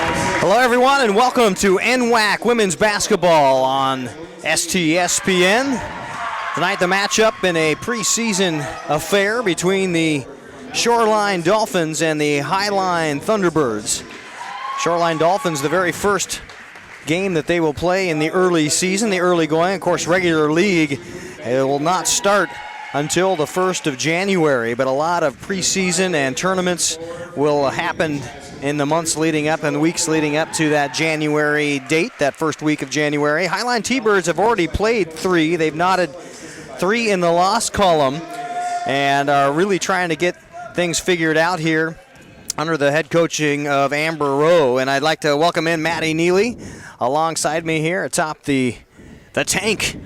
Hello, everyone, and welcome to NWAC Women's Basketball on STSPN. Tonight, the matchup in a preseason affair between the Shoreline Dolphins and the Highline Thunderbirds. Shoreline Dolphins, the very first game that they will play in the early season, the early going. Of course, regular league, it will not start until the 1st of January, but a lot of preseason and tournaments will happen in the months leading up and the weeks leading up to that January date, that first week of January. Highline T-Birds have already played 3. They've knotted 3 in the loss column and are really trying to get things figured out here under the head coaching of Amber Rowe. And I'd like to welcome in Maddie Neely alongside me here atop the tank,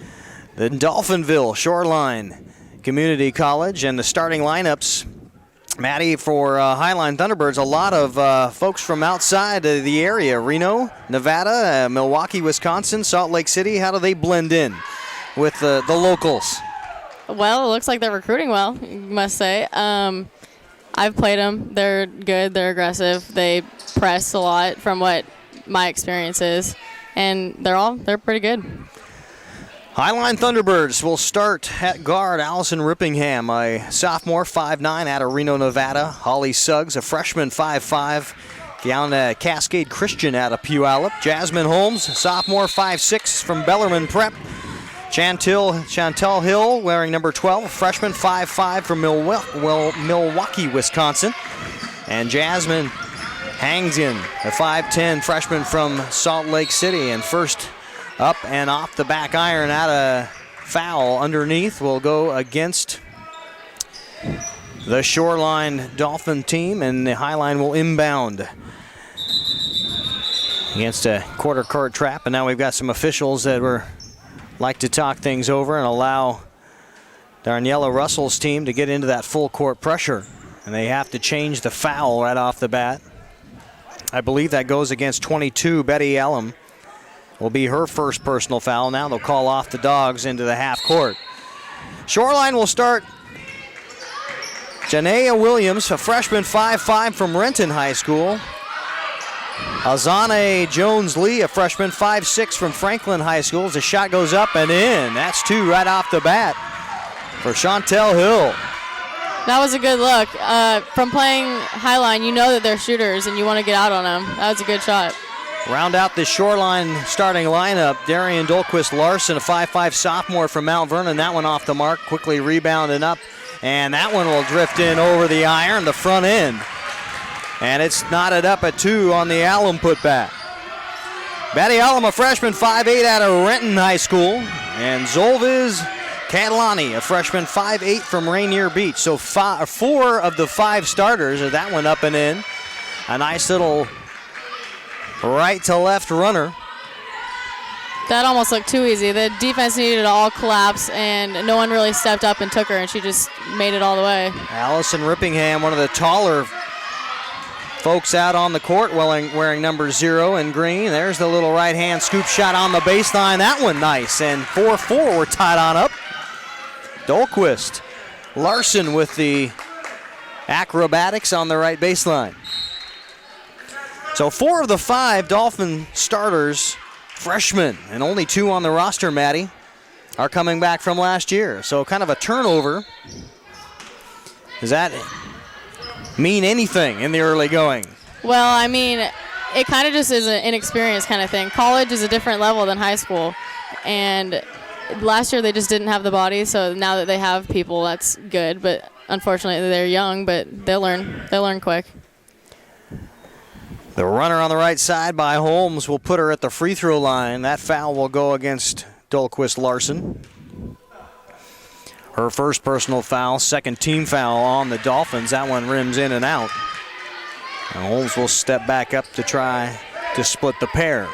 the Dolphinville Shoreline Community College, and the starting lineups. Maddie, for Highline Thunderbirds, a lot of folks from outside of the area. Reno, Nevada, Milwaukee, Wisconsin, Salt Lake City. How do they blend in with the locals? Well, it looks like they're recruiting well, you must say. I've played them. They're good. They're aggressive. They press a lot from what my experience is. And they're pretty good. Highline Thunderbirds will start at guard. Allison Rippingham, a sophomore, 5'9", out of Reno, Nevada. Holly Suggs, a freshman, 5'5", down Cascade Christian out of Puyallup. Jasmine Holmes, sophomore, 5'6", from Bellarmine Prep. Chantel Hill, wearing number 12, freshman, 5'5", from Milwaukee, Wisconsin. And Jasmine Hangzin, a 5'10", freshman from Salt Lake City. And first up and off the back iron out of foul underneath will go against the Shoreline Dolphin team, and the Highline will inbound against a quarter court trap. And now we've got some officials that like to talk things over and allow Darniella Russell's team to get into that full court pressure. And they have to change the foul right off the bat. I believe that goes against 22, Betty Ellum. Will be her first personal foul. Now they'll call off the Dogs into the half court. Shoreline will start Janea Williams, a freshman, 5'5", from Renton High School. Azane Jones-Lee, a freshman, 5'6", from Franklin High School. As the shot goes up and in. That's 2 right off the bat for Chantel Hill. That was a good look. From playing Highline, you know that they're shooters and you want to get out on them. That was a good shot. Round out the Shoreline starting lineup, Darian Dolquist-Larson, a 5'5" sophomore from Mount Vernon. That one off the mark, quickly rebounding up. And that one will drift in over the iron, the front end. And it's knotted up at 2 on the Allum putback. Betty Allum, a freshman, 5'8", out of Renton High School. And Zolviz Catalani, a freshman, 5'8", from Rainier Beach. So 4 of the 5 starters, that one up and in. A nice little right to left runner. That almost looked too easy. The defense needed to all collapse, and no one really stepped up and took her, and she just made it all the way. Allison Rippingham, one of the taller folks out on the court, wearing number 0 in green. There's the little right-hand scoop shot on the baseline. That one nice, and 4-4 were tied on up. Dolquist Larson with the acrobatics on the right baseline. So 4 of the 5 Dolphin starters, freshmen, and only 2 on the roster, Maddie, are coming back from last year. So kind of a turnover. Does that mean anything in the early going? Well, I mean, it kind of just is an inexperienced kind of thing. College is a different level than high school. And last year they just didn't have the body, so now that they have people, that's good. But unfortunately, they're young, but they'll learn quick. The runner on the right side by Holmes will put her at the free throw line. That foul will go against Dolquist-Larson. Her first personal foul, second team foul on the Dolphins. That one rims in and out. And Holmes will step back up to try to split the pair.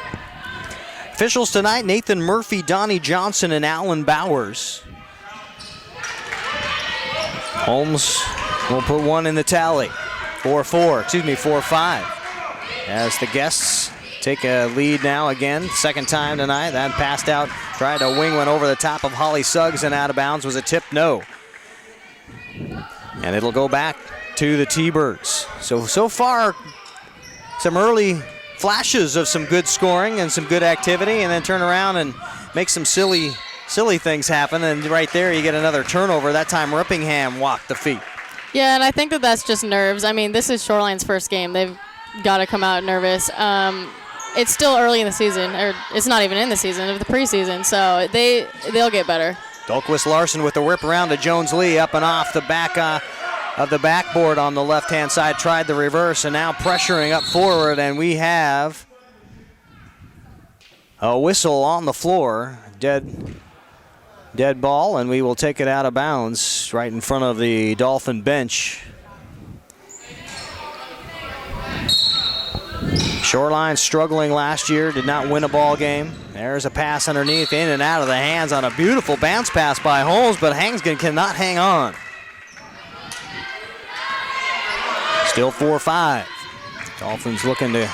Officials tonight, Nathan Murphy, Donnie Johnson, and Alan Bowers. Holmes will put one in the tally. 4-5. As the guests take a lead now again, second time tonight. That passed out, tried to wing one over the top of Holly Suggs and out of bounds. Was a tip? No. And it'll go back to the T-Birds. So far, some early flashes of some good scoring and some good activity, and then turn around and make some silly things happen. And right there, you get another turnover. That time, Rippingham walked the feet. Yeah, and I think that that's just nerves. I mean, this is Shoreline's first game. They've got to come out nervous. It's still early in the season, or it's not even in the season, of the preseason, so they'll get better. Dahlquist Larson with the whip around to Jones Lee, up and off the back of the backboard on the left-hand side. Tried the reverse, and now pressuring up forward, and we have a whistle on the floor. Dead ball, and we will take it out of bounds right in front of the Dolphin bench. Shoreline struggling last year, did not win a ball game. There's a pass underneath, in and out of the hands on a beautiful bounce pass by Holmes, but Hangsgen cannot hang on. Still 4-5. Dolphins looking to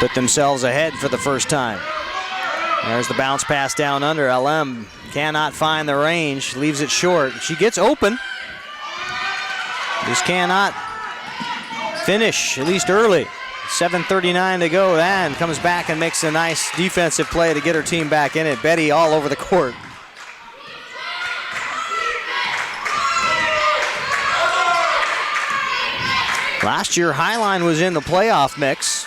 put themselves ahead for the first time. There's the bounce pass down under. LM cannot find the range, leaves it short. She gets open. Just cannot finish, at least early. 7:39 to go, and comes back and makes a nice defensive play to get her team back in it. Betty all over the court. Last year, Highline was in the playoff mix.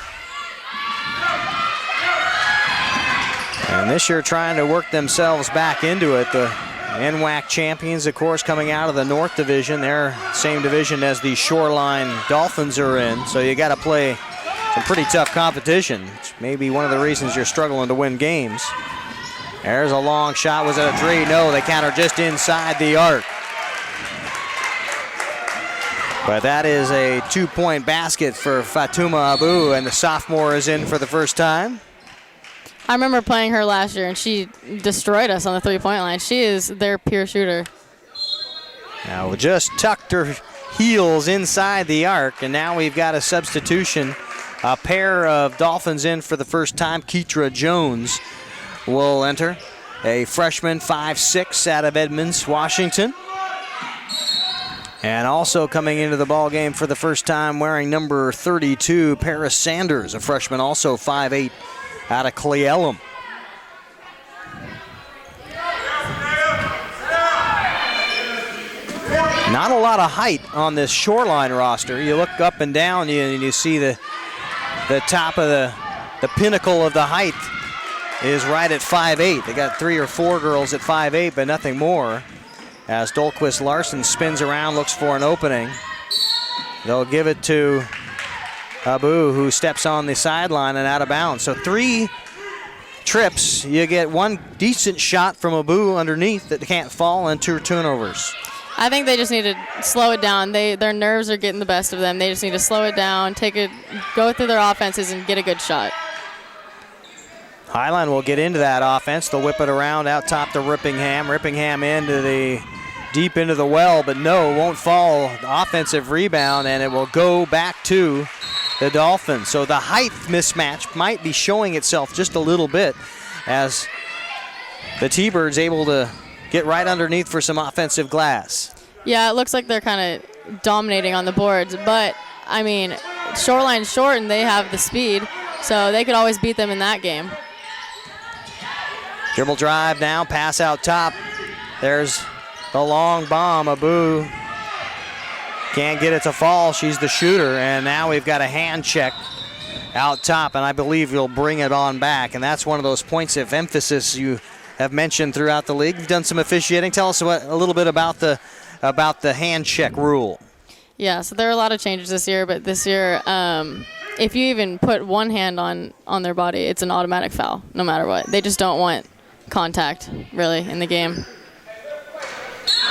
And this year trying to work themselves back into it. The NWAC champions, of course, coming out of the North Division. They're same division as the Shoreline Dolphins are in. So you got to play some pretty tough competition. It's maybe one of the reasons you're struggling to win games. There's a long shot. Was it a three? No, they counter just inside the arc. But that is a 2-point basket for Fatuma Abu, and the sophomore is in for the first time. I remember playing her last year, and she destroyed us on the three-point line. She is their pure shooter. Now just tucked her heels inside the arc, and now we've got a substitution. A pair of Dolphins in for the first time. Keitra Jones will enter, a freshman, 5'6", out of Edmonds, Washington. And also coming into the ball game for the first time, wearing number 32, Paris Sanders, a freshman, also 5'8", out of Cle Elum. Not a lot of height on this Shoreline roster. You look up and down, and you see the top of the pinnacle of the height is right at 5'8". They got 3 or 4 girls at 5'8", but nothing more. As Dahlquist Larson spins around, looks for an opening. They'll give it to Abu, who steps on the sideline and out of bounds. So 3 trips, you get 1 decent shot from Abu underneath that can't fall, and 2 turnovers. I think they just need to slow it down. Their nerves are getting the best of them. They just need to slow it down, go through their offenses and get a good shot. Highline will get into that offense. They'll whip it around out top to Rippingham. Rippingham deep into the well, but no, won't fall. The offensive rebound, and it will go back to the Dolphins. So the height mismatch might be showing itself just a little bit as the T-Birds able to get right underneath for some offensive glass. Yeah, it looks like they're kind of dominating on the boards, but, I mean, Shoreline's short and they have the speed, so they could always beat them in that game. Dribble drive now, pass out top. There's the long bomb. Abu can't get it to fall. She's the shooter, and now we've got a hand check out top, and I believe you'll bring it on back, and that's one of those points of emphasis you have mentioned throughout the league. You've done some officiating. Tell us a little bit about the hand check rule. Yeah, so there are a lot of changes this year, but this year, if you even put one hand on their body, it's an automatic foul, no matter what. They just don't want contact, really, in the game.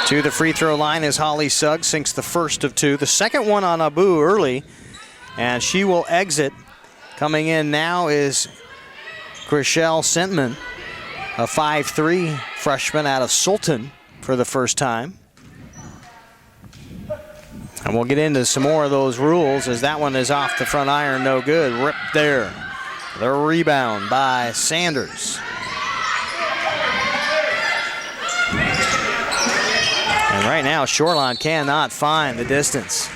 To the free throw line is Holly Suggs, sinks the first of 2. The second one on Abu early, and she will exit. Coming in now is Chriselle Sentman, a 5'3" freshman out of Sultan for the first time. And we'll get into some more of those rules as that one is off the front iron, no good. Ripped there. The rebound by Sanders. And right now, Shoreline cannot find the distance.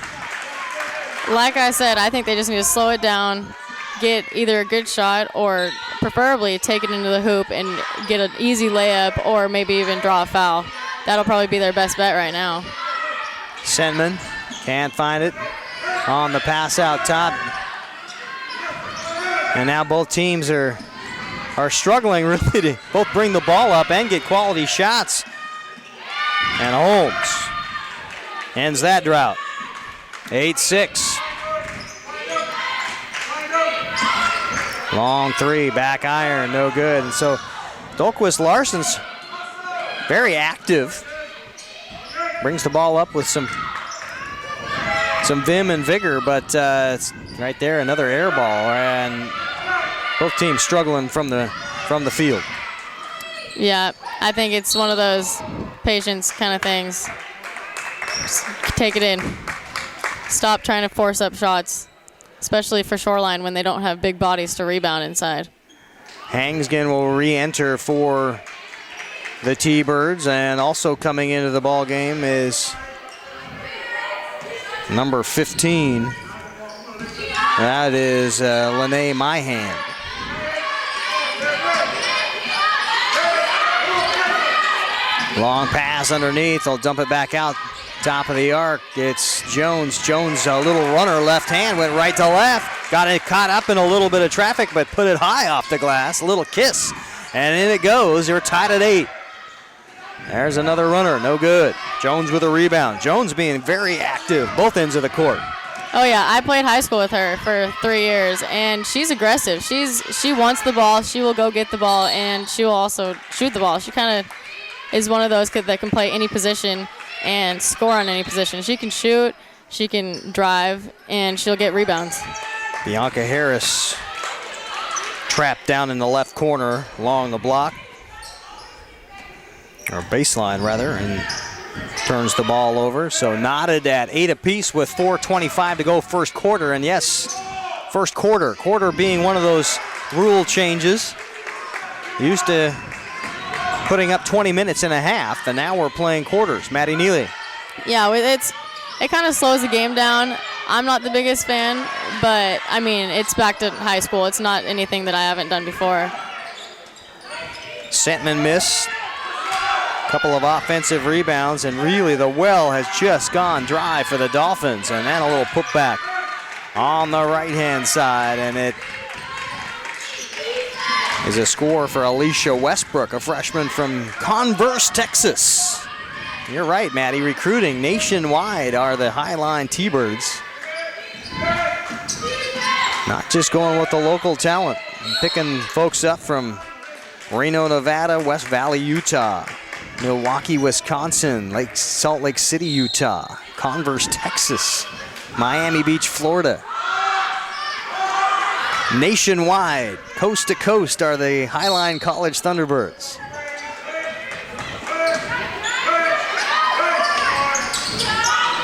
Like I said, I think they just need to slow it down, get either a good shot or preferably take it into the hoop and get an easy layup or maybe even draw a foul. That'll probably be their best bet right now. Senman can't find it on the pass out top. And now both teams are struggling really to both bring the ball up and get quality shots. And Holmes ends that drought. 8-6. Long three, back iron, no good. And so Dolquist Larson's very active. Brings the ball up with some vim and vigor, but it's right there, another air ball, and both teams struggling from the field. Yeah, I think it's one of those patience kind of things. Just take it in. Stop trying to force up shots, especially for Shoreline when they don't have big bodies to rebound inside. Hangsgen will re-enter for the T-Birds, and also coming into the ball game is number 15. That is Lene Myhand. Long pass underneath. They'll dump it back out. Top of the arc. It's Jones. Jones, a little runner, left hand, went right to left. Got it caught up in a little bit of traffic, but put it high off the glass. A little kiss. And in it goes. They're tied at 8. There's another runner. No good. Jones with a rebound. Jones being very active, both ends of the court. Oh, yeah. I played high school with her for 3 years, and she's aggressive. She wants the ball. She will go get the ball, and she will also shoot the ball. She kind of is one of those kids that can play any position and score on any position. She can shoot, she can drive, and she'll get rebounds. Bianca Harris trapped down in the left corner along the block, or baseline rather, and turns the ball over. So knotted at 8 apiece with 4:25 to go first quarter. And yes, first quarter being one of those rule changes. Used to putting up 20 minutes and a half, and now we're playing quarters. Maddie Neely. Yeah, it kind of slows the game down. I'm not the biggest fan, but I mean, it's back to high school. It's not anything that I haven't done before. Sentman missed. Couple of offensive rebounds, and really the well has just gone dry for the Dolphins. And then a little putback on the right-hand side, and it is a score for Alicia Westbrook, a freshman from Converse, Texas. You're right, Maddie. Recruiting nationwide are the Highline T-Birds. Not just going with the local talent, picking folks up from Reno, Nevada, West Valley, Utah, Milwaukee, Wisconsin, Salt Lake City, Utah, Converse, Texas, Miami Beach, Florida. Nationwide, coast to coast, are the Highline College Thunderbirds.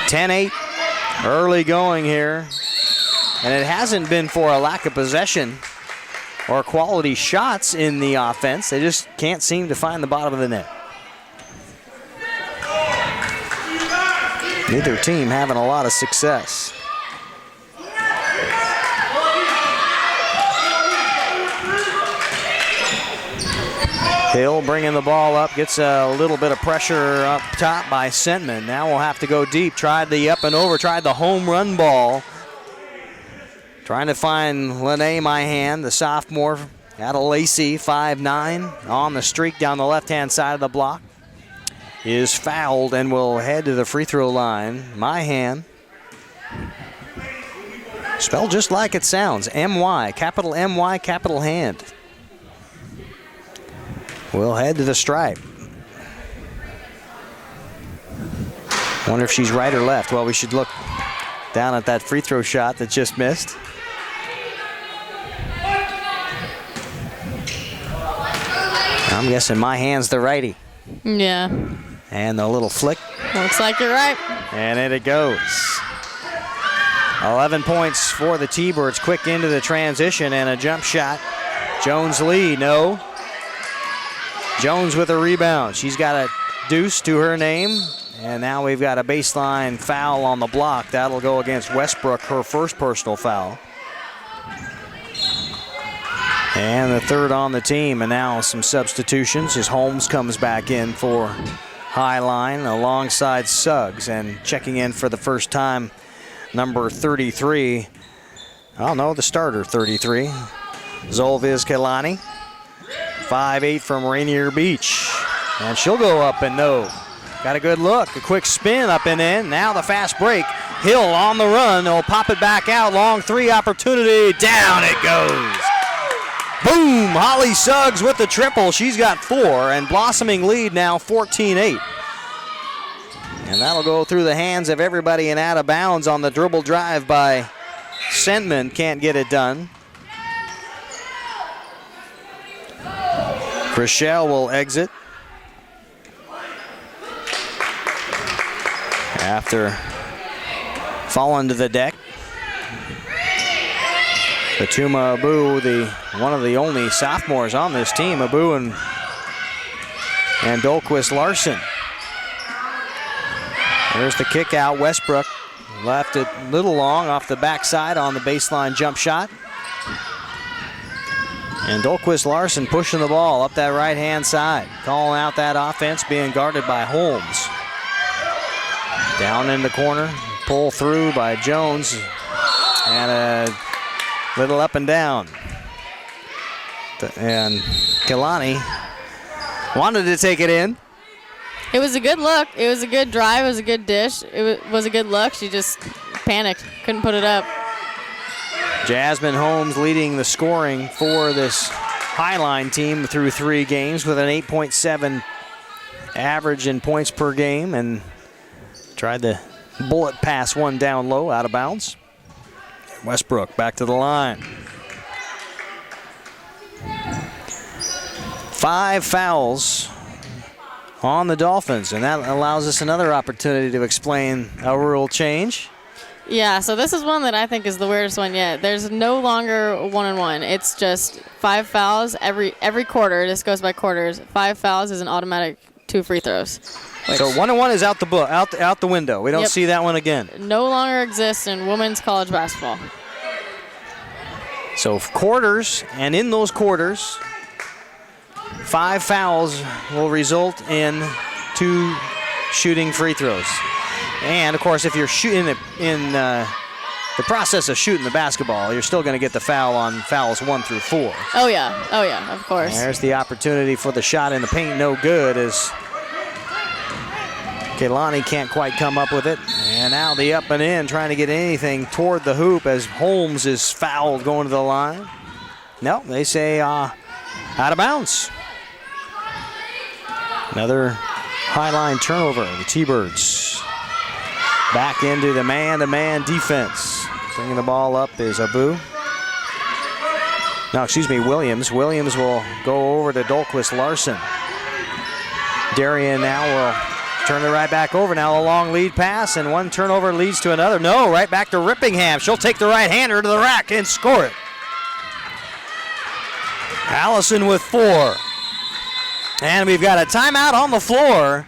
(10-8), early going here, and it hasn't been for a lack of possession or quality shots in the offense. They just can't seem to find the bottom of the net. Neither team having a lot of success. Hill bringing the ball up, gets a little bit of pressure up top by Sentman. Now we'll have to go deep. Tried the up and over, tried the home run ball. Trying to find Lene Myhand, the sophomore out of Lacey, 5'9", on the streak down the left-hand side of the block. Is fouled and will head to the free throw line. Myhand, spelled just like it sounds, M-Y, capital M-Y, capital hand. We'll head to the stripe. Wonder if she's right or left. Well, we should look down at that free throw shot that just missed. I'm guessing Myhand's the righty. Yeah. And the little flick. Looks like you're right. And in it goes. 11 points for the T-Birds. Quick into the transition and a jump shot. Jones lead, no. Jones with a rebound. She's got a deuce to her name. And now we've got a baseline foul on the block. That'll go against Westbrook, her first personal foul. And the third on the team, and now some substitutions as Holmes comes back in for Highline alongside Suggs, and checking in for the first time, number 33. Oh no, the starter 33, Zolviz Kelani. 5'8" from Rainier Beach. And she'll go up and no. Got a good look, a quick spin up and in. Now the fast break. Hill on the run, they'll pop it back out. Long three opportunity, down it goes. Boom, Holly Suggs with the triple. She's got 4, and blossoming lead now 14-8. And that'll go through the hands of everybody and out of bounds on the dribble drive by Sentman. Can't get it done. Chriselle will exit after falling to the deck. Fatuma Abu, one of the only sophomores on this team, Abu and Dolquist Larson. There's the kick out. Westbrook left it a little long off the backside on the baseline jump shot. And Dolquist Larson pushing the ball up that right-hand side, calling out that offense, being guarded by Holmes. Down in the corner, pull through by Jones, and a little up and down. And Kelani wanted to take it in. It was a good look. It was a good drive. It was a good dish. It was a good look. She just panicked, couldn't put it up. Jasmine Holmes leading the scoring for this Highline team through 3 games with an 8.7 average in points per game, and tried to bullet pass one down low, out of bounds. Westbrook back to the line. 5 fouls on the Dolphins, and that allows us another opportunity to explain a rule change. Yeah, so this is one that I think is the weirdest one yet. There's no longer 1-on-1. It's just 5 fouls every quarter. This goes by quarters. 5 fouls is an automatic 2 free throws. So 1-on-1 is out the window. We don't see that one again. No longer exists in women's college basketball. So quarters, and in those quarters, 5 fouls will result in 2 shooting free throws. And, of course, if you're shooting in the process of shooting the basketball, you're still going to get the foul on fouls 1 through 4. Oh, yeah, of course. There's the opportunity for the shot in the paint, no good, as Kelani can't quite come up with it. And now the up and in, trying to get anything toward the hoop as Holmes is fouled going to the line. No, they say out of bounds. Another Highline turnover, the T-Birds. Back into the man-to-man defense. Bringing the ball up is Abu. No, excuse me, Williams. Williams will go over to Dolquist Larson. Darian now will turn it right back over. Now a long lead pass, and one turnover leads to another. No, right back to Rippingham. She'll take the right-hander to the rack and score it. Allison with 4. And we've got a timeout on the floor,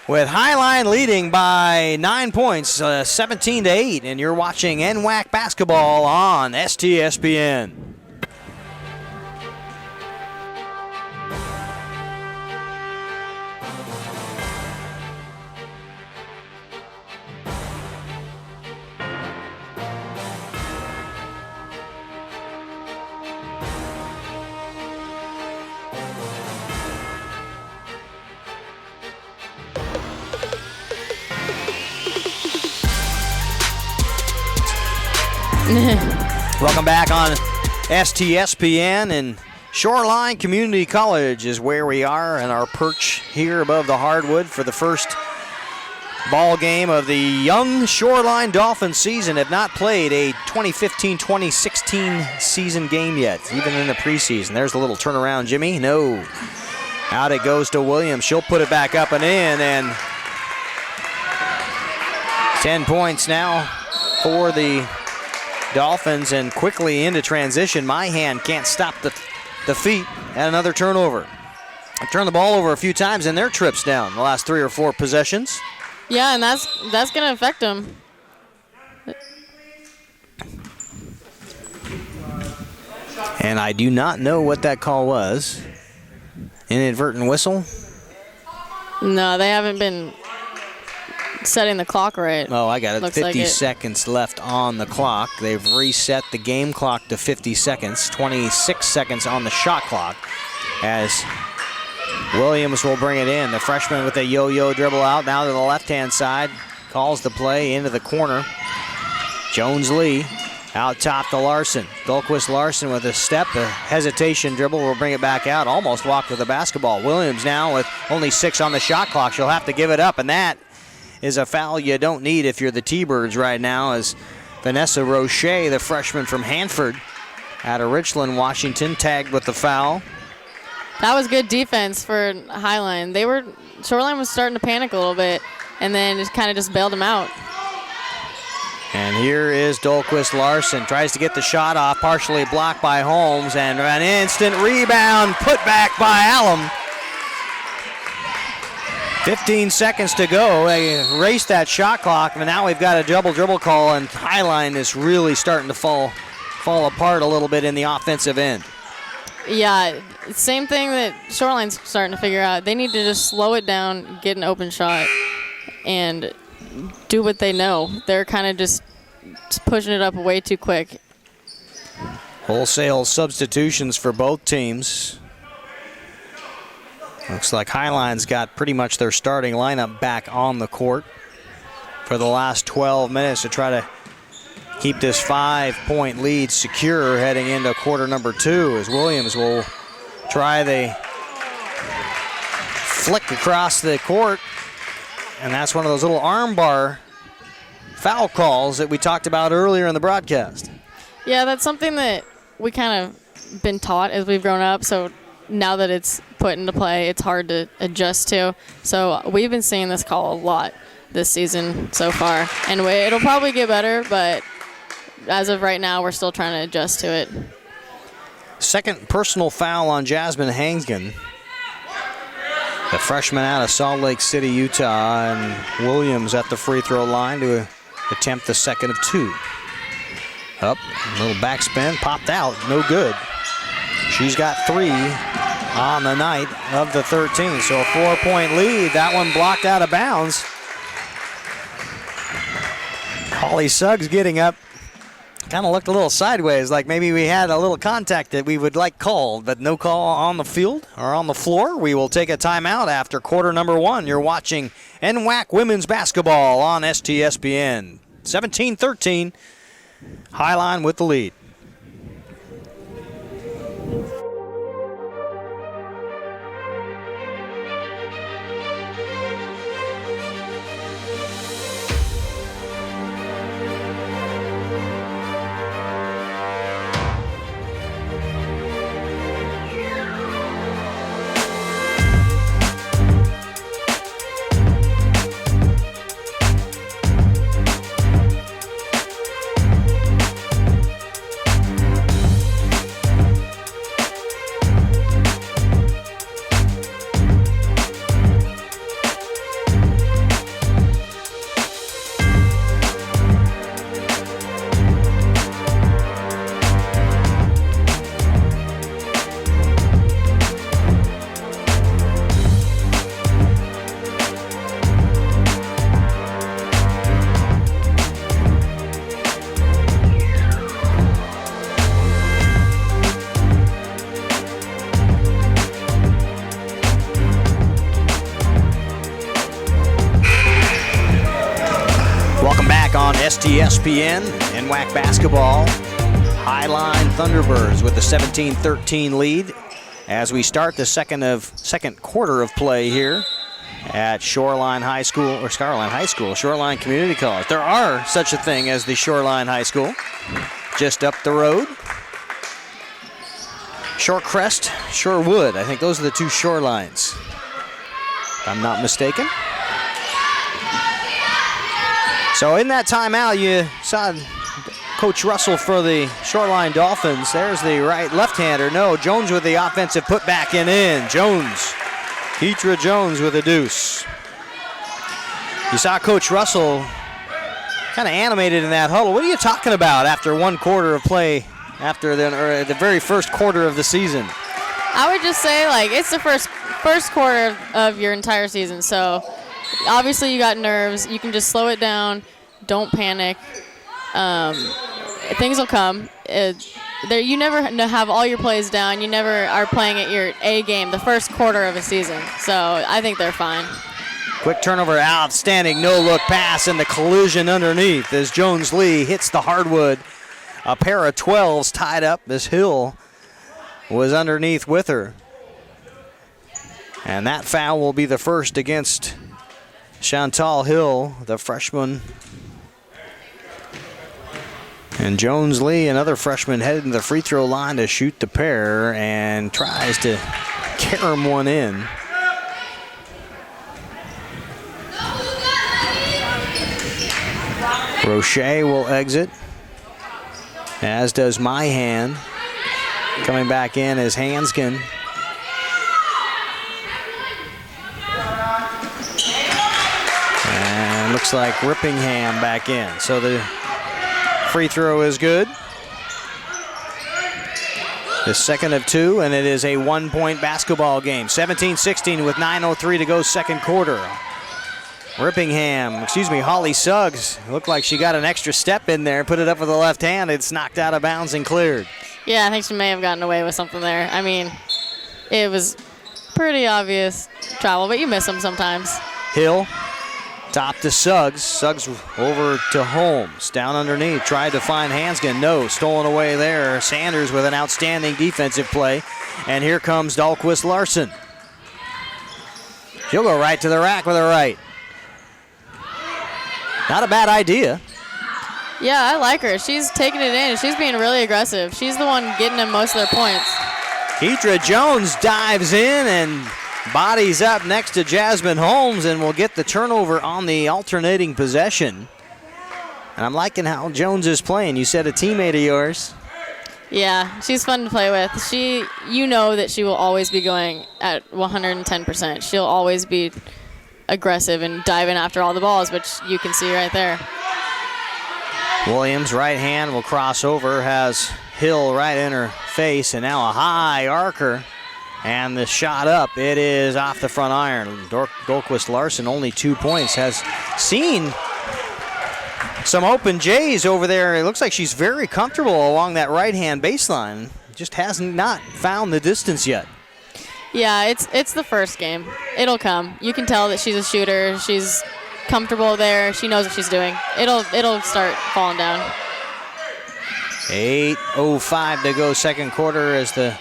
with Highline leading by 9 points, 17-8, and you're watching NWAC basketball on STSPN. Welcome back on STSPN, and Shoreline Community College is where we are, and our perch here above the hardwood for the first ball game of the young Shoreline Dolphins season. Have not played a 2015-2016 season game yet, even in the preseason. There's a little turnaround, Jimmy. No. Out it goes to Williams. She'll put it back up and in, and 10 points now for the Dolphins, and quickly into transition. Mahan can't stop the feet, and another turnover. I've turned the ball over a few times in their trips down the last 3 or 4 possessions. Yeah, and that's going to affect them. And I do not know what that call was. Inadvertent whistle? No, they haven't been setting the clock right. Oh, I got it. Looks 50 like it. seconds left on the clock. They've reset the game clock to 50 seconds. 26 seconds on the shot clock as Williams will bring it in. The freshman with a yo-yo dribble out now to the left-hand side. Calls the play into the corner. Jones-Lee out top to Larson. Dolquist Larson with a step, a hesitation dribble, will bring it back out. Almost walked with the basketball. Williams now with only 6 on the shot clock. She'll have to give it up, and that is a foul you don't need if you're the T-Birds right now, as Vanessa Roche, the freshman from Hanford out of Richland, Washington, tagged with the foul. That was good defense for Highline. Shoreline was starting to panic a little bit, and then it kind of just bailed them out. And here is Dolquist Larson. Tries to get the shot off, partially blocked by Holmes, and an instant rebound put back by Allum. 15 seconds to go. They raced that shot clock, but now we've got a double dribble call, and Highline is really starting to fall apart a little bit in the offensive end. Yeah, same thing that Shoreline's starting to figure out. They need to just slow it down, get an open shot, and do what they know. They're kind of just pushing it up way too quick. Wholesale substitutions for both teams. Looks like Highline's got pretty much their starting lineup back on the court for the last 12 minutes to try to keep this 5-point lead secure heading into quarter number 2, as Williams will try the flick across the court. And that's one of those little armbar foul calls that we talked about earlier in the broadcast. Yeah, that's something that we kind of been taught as we've grown up. So now that it's put into play, it's hard to adjust to. So we've been seeing this call a lot this season so far. And it'll probably get better, but as of right now, we're still trying to adjust to it. Second personal foul on Jasmine Hangsgen, the freshman out of Salt Lake City, Utah, and Williams at the free throw line to attempt the second of 2. Up, a little backspin, popped out, no good. She's got 3 on the night of the 13, so a 4-point lead. That one blocked out of bounds. Holly Suggs getting up. Kind of looked a little sideways, like maybe we had a little contact that we would like called, but no call on the field or on the floor. We will take a timeout after quarter number 1. You're watching NWAC women's basketball on STSPN. 17-13, Highline with the lead. STSPN, NWAC basketball, Highline Thunderbirds with the 17-13 lead as we start the second quarter of play here at Shoreline High School, or Skyline High School, Shoreline Community College. There are such a thing as the Shoreline High School, just up the road. Shorecrest, Shorewood, I think those are the 2 shorelines, if I'm not mistaken. So in that timeout, you saw Coach Russell for the Shoreline Dolphins. There's the left-hander. No, Jones with the offensive putback in. Jones, Keitra Jones with a deuce. You saw Coach Russell kind of animated in that huddle. What are you talking about after 1 quarter of play after the very first quarter of the season? I would just say, like, it's the first quarter of your entire season. So, obviously, you got nerves. You can just slow it down. Don't panic. Things will come. You never have all your plays down. You never are playing at your A game the first quarter of a season. So, I think they're fine. Quick turnover, outstanding no-look pass, and the collision underneath as Jones Lee hits the hardwood. A pair of 12s tied up as Hill was underneath with her. And that foul will be the first against Chantal Hill, the freshman. And Jones Lee, another freshman, headed to the free throw line to shoot the pair and tries to carom one in. Roche will exit, as does Myhan. Coming back in is Hanskin. And looks like Rippingham back in. So the free throw is good. The second of two, and it is a one-point basketball game. 17-16 with 9:03 to go, second quarter. Holly Suggs, looked like she got an extra step in there, put it up with the left hand. It's knocked out of bounds and cleared. Yeah, I think she may have gotten away with something there. I mean, it was pretty obvious travel, but you miss them sometimes. Hill, top to Suggs. Suggs over to Holmes, down underneath, tried to find Hanskin. No, stolen away there. Sanders with an outstanding defensive play. And here comes Dahlquist Larson. She'll go right to the rack with her right. Not a bad idea. Yeah, I like her. She's taking it in. She's being really aggressive. She's the one getting them most of their points. Keitra Jones dives in and bodies up next to Jasmine Holmes and will get the turnover on the alternating possession. And I'm liking how Jones is playing. You said a teammate of yours. Yeah, she's fun to play with. You know that she will always be going at 110%. She'll always be aggressive and diving after all the balls, which you can see right there. Williams, right hand, will cross over, has Hill right in her face, and now a high arcer. And the shot up, it is off the front iron. Dahlquist Larson, only 2 points, has seen some open J's over there. It looks like she's very comfortable along that right-hand baseline. Just has not found the distance yet. Yeah, it's the first game. It'll come. You can tell that she's a shooter. She's comfortable there. She knows what she's doing. It'll start falling down. 8:05 to go, second quarter, as the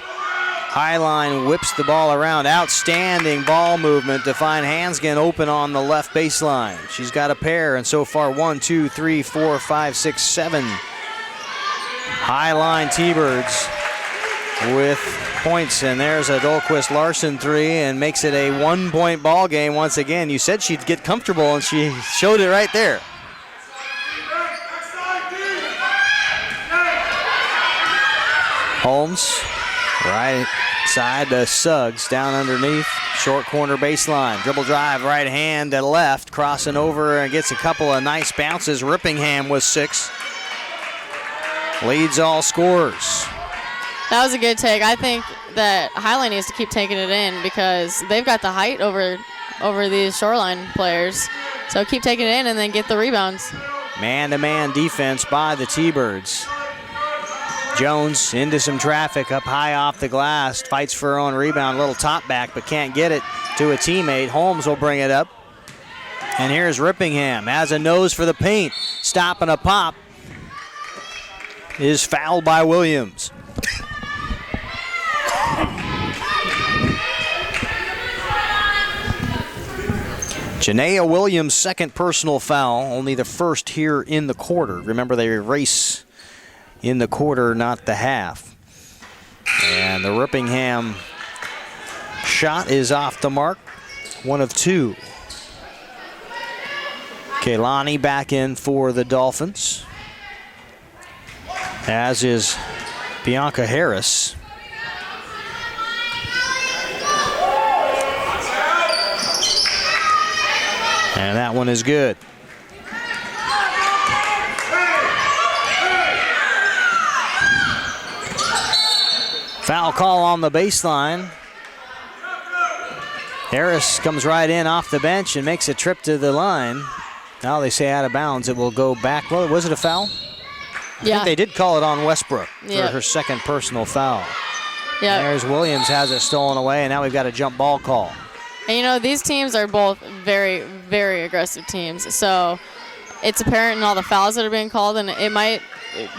Highline whips the ball around. Outstanding ball movement to find Hanskin open on the left baseline. She's got a pair, and so far 1, 2, 3, 4, 5, 6, 7 Highline T-Birds with points, and there's a Dahlquist Larson three, and makes it a 1-point ball game once again. You said she'd get comfortable, and she showed it right there. Holmes, right side to Suggs, down underneath, short corner baseline. Dribble drive, right hand to left, crossing over and gets a couple of nice bounces. Rippingham with 6. Leads all scorers. That was a good take. I think that Highline needs to keep taking it in because they've got the height over these Shoreline players. So keep taking it in and then get the rebounds. Man-to-man defense by the T-Birds. Jones into some traffic up high off the glass. Fights for her own rebound. A little top back, but can't get it to a teammate. Holmes will bring it up. And here's Rippingham. Has a nose for the paint. Stopping a pop. Is fouled by Williams. Janaea Williams' second personal foul, only the first here in the quarter. Remember, they race in the quarter, not the half. And the Rippingham shot is off the mark, 1 of 2. Kaylani back in for the Dolphins, as is Bianca Harris. And that one is good. Foul call on the baseline. Harris comes right in off the bench and makes a trip to the line. Now they say out of bounds. It will go back. Well, was it a foul? I think they did call it on Westbrook for her second personal foul. Yeah. There's Williams, has it stolen away, and now we've got a jump ball call. And you know, these teams are both very, very aggressive teams. So it's apparent in all the fouls that are being called, and it might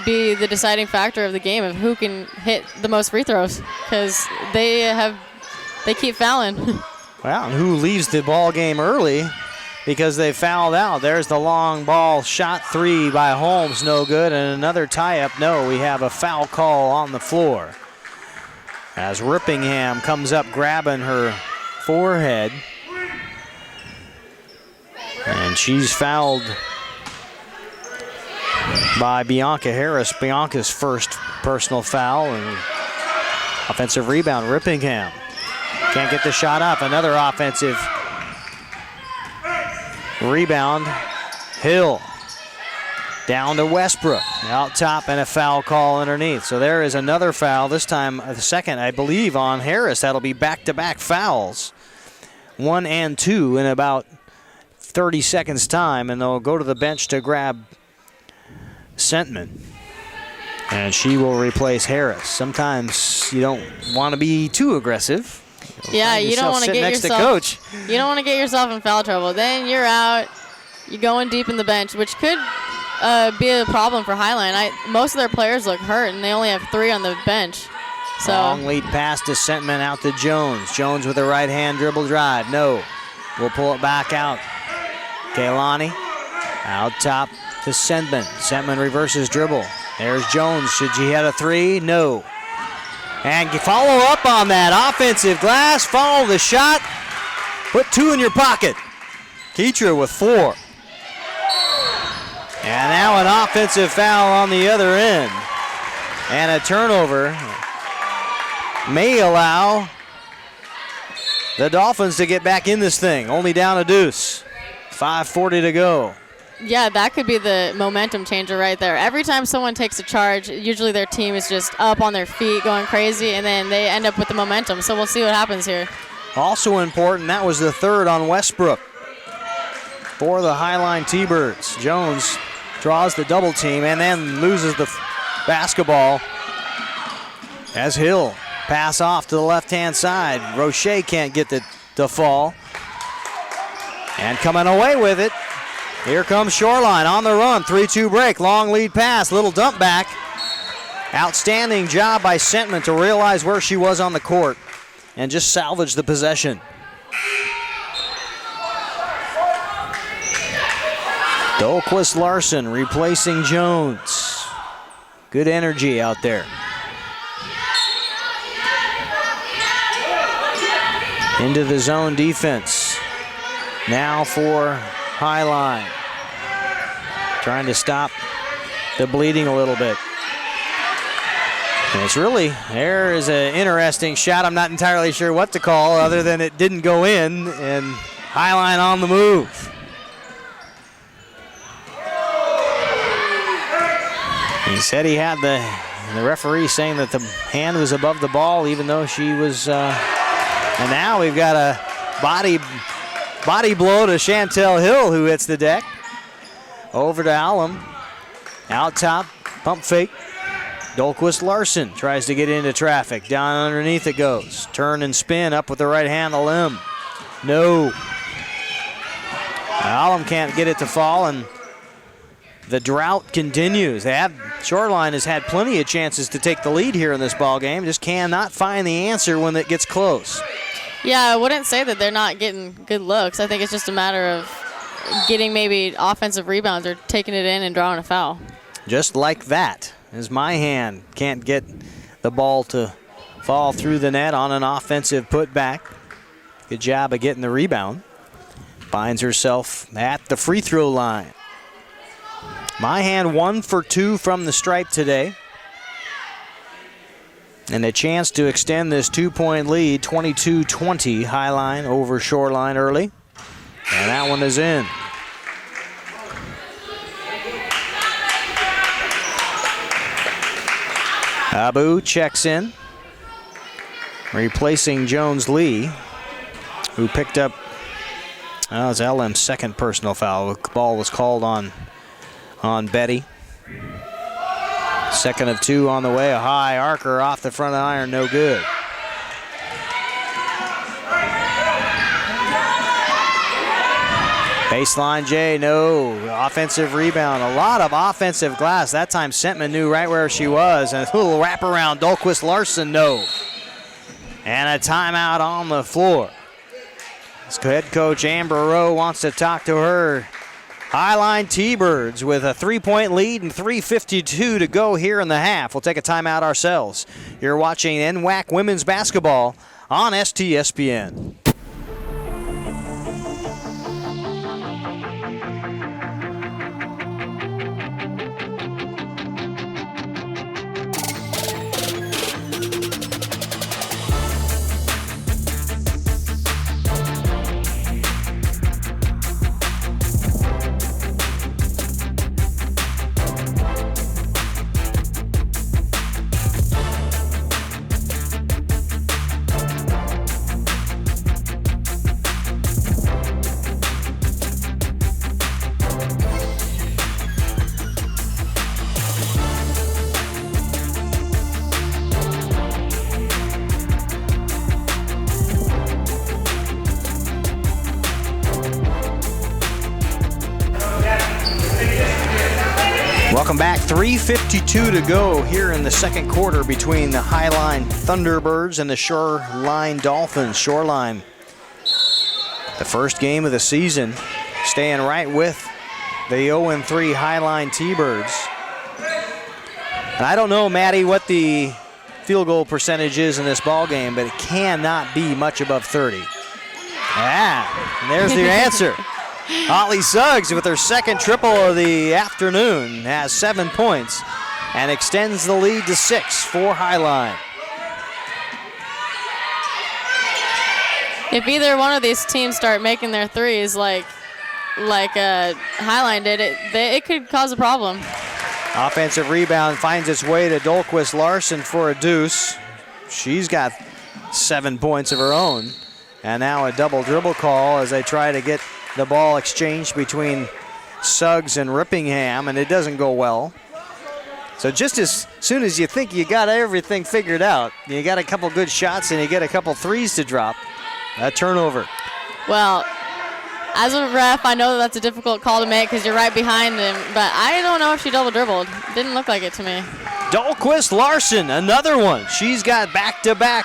be the deciding factor of the game of who can hit the most free throws, because they keep fouling. Well, and who leaves the ball game early because they fouled out. There's the long ball shot, 3 by Holmes, no good, and another tie-up. No, we have a foul call on the floor as Rippingham comes up grabbing her forehead, and she's fouled by Bianca Harris. Bianca's first personal foul, and offensive rebound, Rippingham. Can't get the shot up. Another offensive rebound. Hill down to Westbrook. Out top and a foul call underneath. So there is another foul, this time the second, I believe, on Harris. That'll be back-to-back fouls. 1 and 2 in about 30 seconds time, and they'll go to the bench to grab Sentman. And she will replace Harris. Sometimes you don't want to be too aggressive. Yeah, you don't want to get next yourself. to coach. You don't want to get yourself in foul trouble. Then you're out. You're going deep in the bench, which could be a problem for Highline. Most of their players look hurt, and they only have 3 on the bench. So long lead pass to Sentman, out to Jones. Jones with a right-hand dribble drive. No. We'll pull it back out. Kaylani out top to Sentman. Sentman reverses dribble. There's Jones. Should she hit a 3? No. And follow up on that offensive glass. Follow the shot. Put 2 in your pocket. Keetra with 4. And now an offensive foul on the other end. And a turnover may allow the Dolphins to get back in this thing. Only down a deuce. 5:40 to go. Yeah, that could be the momentum changer right there. Every time someone takes a charge, usually their team is just up on their feet going crazy, and then they end up with the momentum. So we'll see what happens here. Also important, that was the 3rd on Westbrook for the Highline T-Birds. Jones draws the double team and then loses the basketball as Hill pass off to the left-hand side. Roche can't get the fall. And coming away with it, here comes Shoreline on the run. 3-2 break, long lead pass, little dump back. Outstanding job by Sentman to realize where she was on the court and just salvage the possession. Dolquist Larson replacing Jones. Good energy out there. Into the zone defense. Now for Highline. Trying to stop the bleeding a little bit. And it's really, there is an interesting shot. I'm not entirely sure what to call other than it didn't go in, and Highline on the move. He said he had the referee saying that the hand was above the ball even though she was, and now we've got a body blow to Chantel Hill, who hits the deck. Over to Allen. Out top, pump fake. Dolquist Larson tries to get into traffic. Down underneath it goes. Turn and spin up with the right hand, the limb. No. Allen can't get it to fall, and the drought continues. Shoreline has had plenty of chances to take the lead here in this ball game. Just cannot find the answer when it gets close. Yeah, I wouldn't say that they're not getting good looks. I think it's just a matter of getting maybe offensive rebounds or taking it in and drawing a foul. Just like that, as my hand can't get the ball to fall through the net on an offensive putback. Good job of getting the rebound. Finds herself at the free throw line. My hand 1 for 2 from the stripe today. And a chance to extend this 2-point lead, 22-20, Highline over Shoreline early. And that one is in. Abu checks in. replacing Jones Lee, who picked up, it's LM's second personal foul. The ball was called on Betty. Second of 2 on the way. A high arcer off the front iron, no good. Baseline J, no. Offensive rebound. A lot of offensive glass. That time Sentman knew right where she was. And a little wraparound. Dahlquist Larson, no. And a timeout on the floor. Head coach Amber Rowe wants to talk to her Highline T-Birds with a 3-point lead and 3:52 to go here in the half. We'll take a timeout ourselves. You're watching NWAC women's basketball on STSPN. Welcome back. 3:52 to go here in the second quarter between the Highline Thunderbirds and the Shoreline Dolphins. Shoreline, the first game of the season, staying right with the 0-3 Highline T-Birds. And I don't know, Maddie, what the field goal percentage is in this ball game, but it cannot be much above 30. And there's the answer. Holly Suggs with her second triple of the afternoon has 7 points and extends the lead to 6 for Highline. If either one of these teams start making their threes like Highline did, it could cause a problem. Offensive rebound finds its way to Dahlquist Larson for a deuce. She's got 7 points of her own. And now a double dribble call as they try to get the ball exchanged between Suggs and Rippingham, and it doesn't go well. So just as soon as you think you got everything figured out, you got a couple good shots and you get a couple threes to drop, a turnover. Well, as a ref, I know that's a difficult call to make because you're right behind him, but I don't know if she double dribbled. Didn't look like it to me. Dahlquist Larson, another one. She's got back-to-back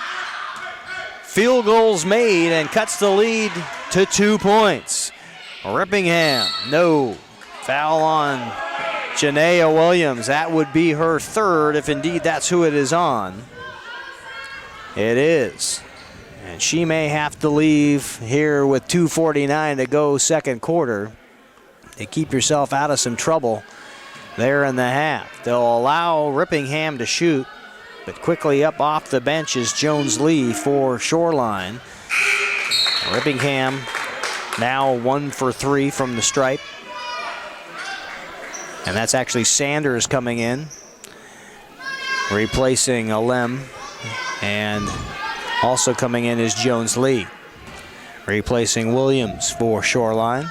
field goals made and cuts the lead to 2 points. Rippingham, no. Foul on Janaea Williams. That would be her third, if indeed that's who it is on. It is. And she may have to leave here with 2:49 to go second quarter to keep yourself out of some trouble there in the half. They'll allow Rippingham to shoot, but quickly up off the bench is Jones Lee for Shoreline. Rippingham now 1 for 3 from the stripe. And that's actually Sanders coming in, replacing Alem. And also coming in is Jones Lee, replacing Williams for Shoreline.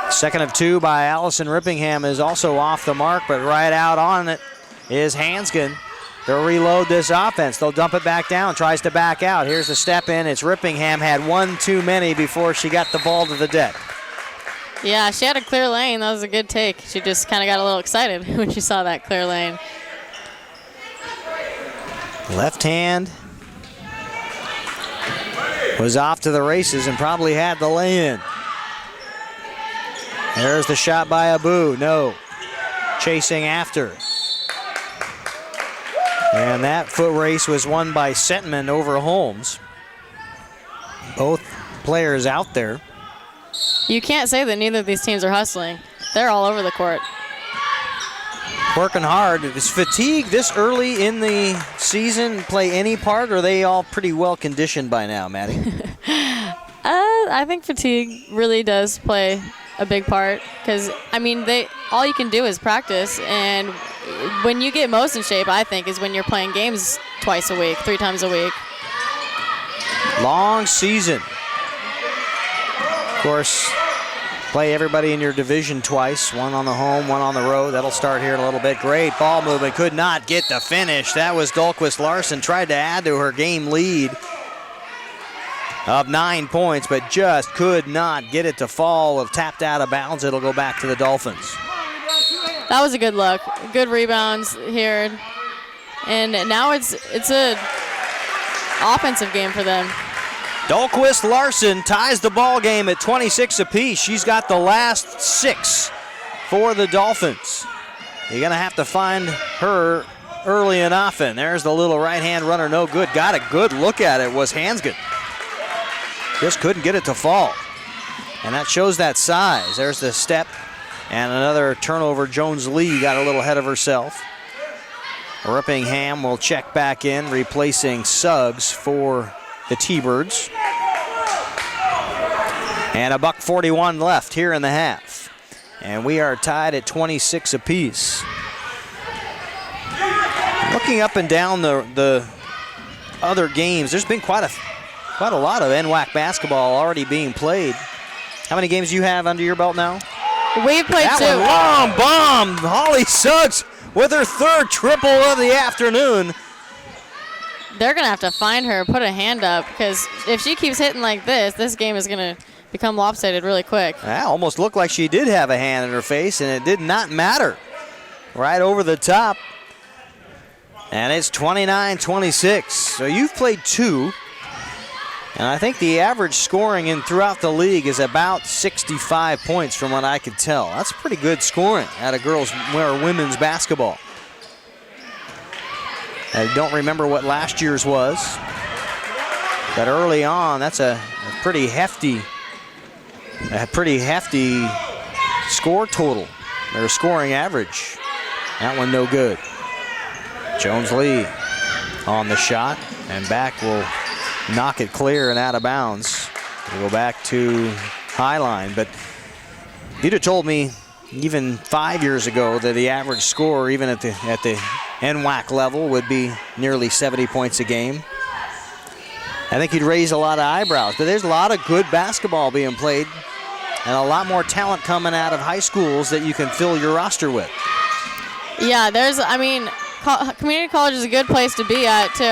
Second of 2 by Allison Rippingham is also off the mark, but right out on it is Hanskin. They'll reload this offense. They'll dump it back down, tries to back out. Here's the step in. It's Rippingham, had one too many before she got the ball to the deck. Yeah, she had a clear lane. That was a good take. She just kind of got a little excited when she saw that clear lane. Left hand was off to the races and probably had the lay-in. There's the shot by Abu. No. Chasing after. And that foot race was won by Sentman over Holmes. Both players out there. You can't say that neither of these teams are hustling. They're all over the court. Working hard. Is fatigue this early in the season play any part, or are they all pretty well conditioned by now, Maddie? I think fatigue really does play a big part because, I mean, all you can do is practice, and when you get most in shape, I think, is when you're playing games twice a week, 3 times a week. Long season. Of course, play everybody in your division twice, one on the home, one on the road. That'll start here in a little bit. Great ball movement, could not get the finish. That was Dahlquist Larson, tried to add to her game lead of 9 points, but just could not get it to fall. With tapped out of bounds, it'll go back to the Dolphins. That was a good look. Good rebounds here. And now it's a offensive game for them. Dahlquist Larson ties the ball game at 26 apiece. She's got the last 6 for the Dolphins. You're going to have to find her early enough, and there's the little right-hand runner, no good. Got a good look at it, was Hansgen. Just couldn't get it to fall. And that shows that size. There's the step, and another turnover. Jones Lee got a little ahead of herself. Rippingham will check back in, replacing Suggs for the T-Birds. And $1:41 left here in the half. And we are tied at 26 apiece. Looking up and down the other games, there's been quite a lot of NWAC basketball already being played. How many games do you have under your belt now? We've played 2. That long bomb. Holly Suggs with her 3rd triple of the afternoon. They're going to have to find her, put a hand up, because if she keeps hitting like this game is going to become lopsided really quick. That almost looked like she did have a hand in her face, and it did not matter. Right over the top. And it's 29-26. So you've played 2. And I think the average scoring throughout the league is about 65 points from what I could tell. That's pretty good scoring out of girls or women's basketball. I don't remember what last year's was, but early on, that's a pretty hefty score total. Their scoring average. That one no good. Jones Lee on the shot, and back will knock it clear and out of bounds. We'll go back to Highline, but you'd have told me even 5 years ago that the average score, even at the NWAC level, would be nearly 70 points a game. I think you'd raise a lot of eyebrows, but there's a lot of good basketball being played and a lot more talent coming out of high schools that you can fill your roster with. Yeah, community college is a good place to be at, too.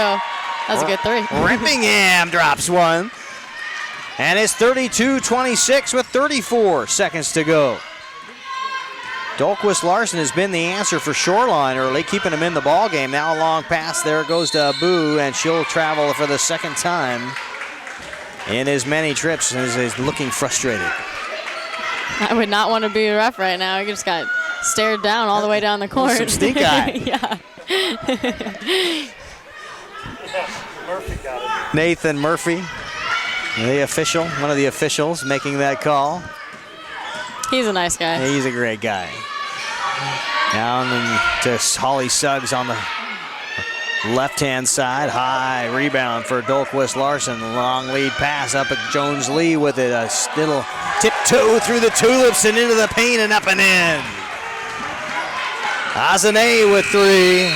That was a good 3. Rippingham drops one. And it's 32-26 with 34 seconds to go. Dahlquist Larson has been the answer for Shoreline early, keeping them in the ball game. Now a long pass there goes to Abu, and she'll travel for the 2nd time in as many trips, and is looking frustrated. I would not want to be a ref right now. I just got stared down all the way down the court. Some stink eye. Yeah. Murphy got it. Nathan Murphy, the official, one of the officials making that call. He's a nice guy. He's a great guy. Down to Holly Suggs on the left-hand side. High rebound for Dahlquist Larson. Long lead pass up at Jones Lee with it. A little tiptoe through the tulips and into the paint and up and in. Azane with 3.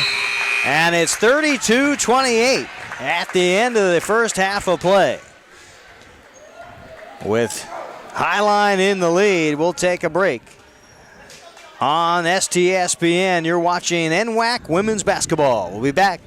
And it's 32-28 at the end of the first half of play. With Highline in the lead, we'll take a break. On STSPN, you're watching NWAC Women's Basketball. We'll be back.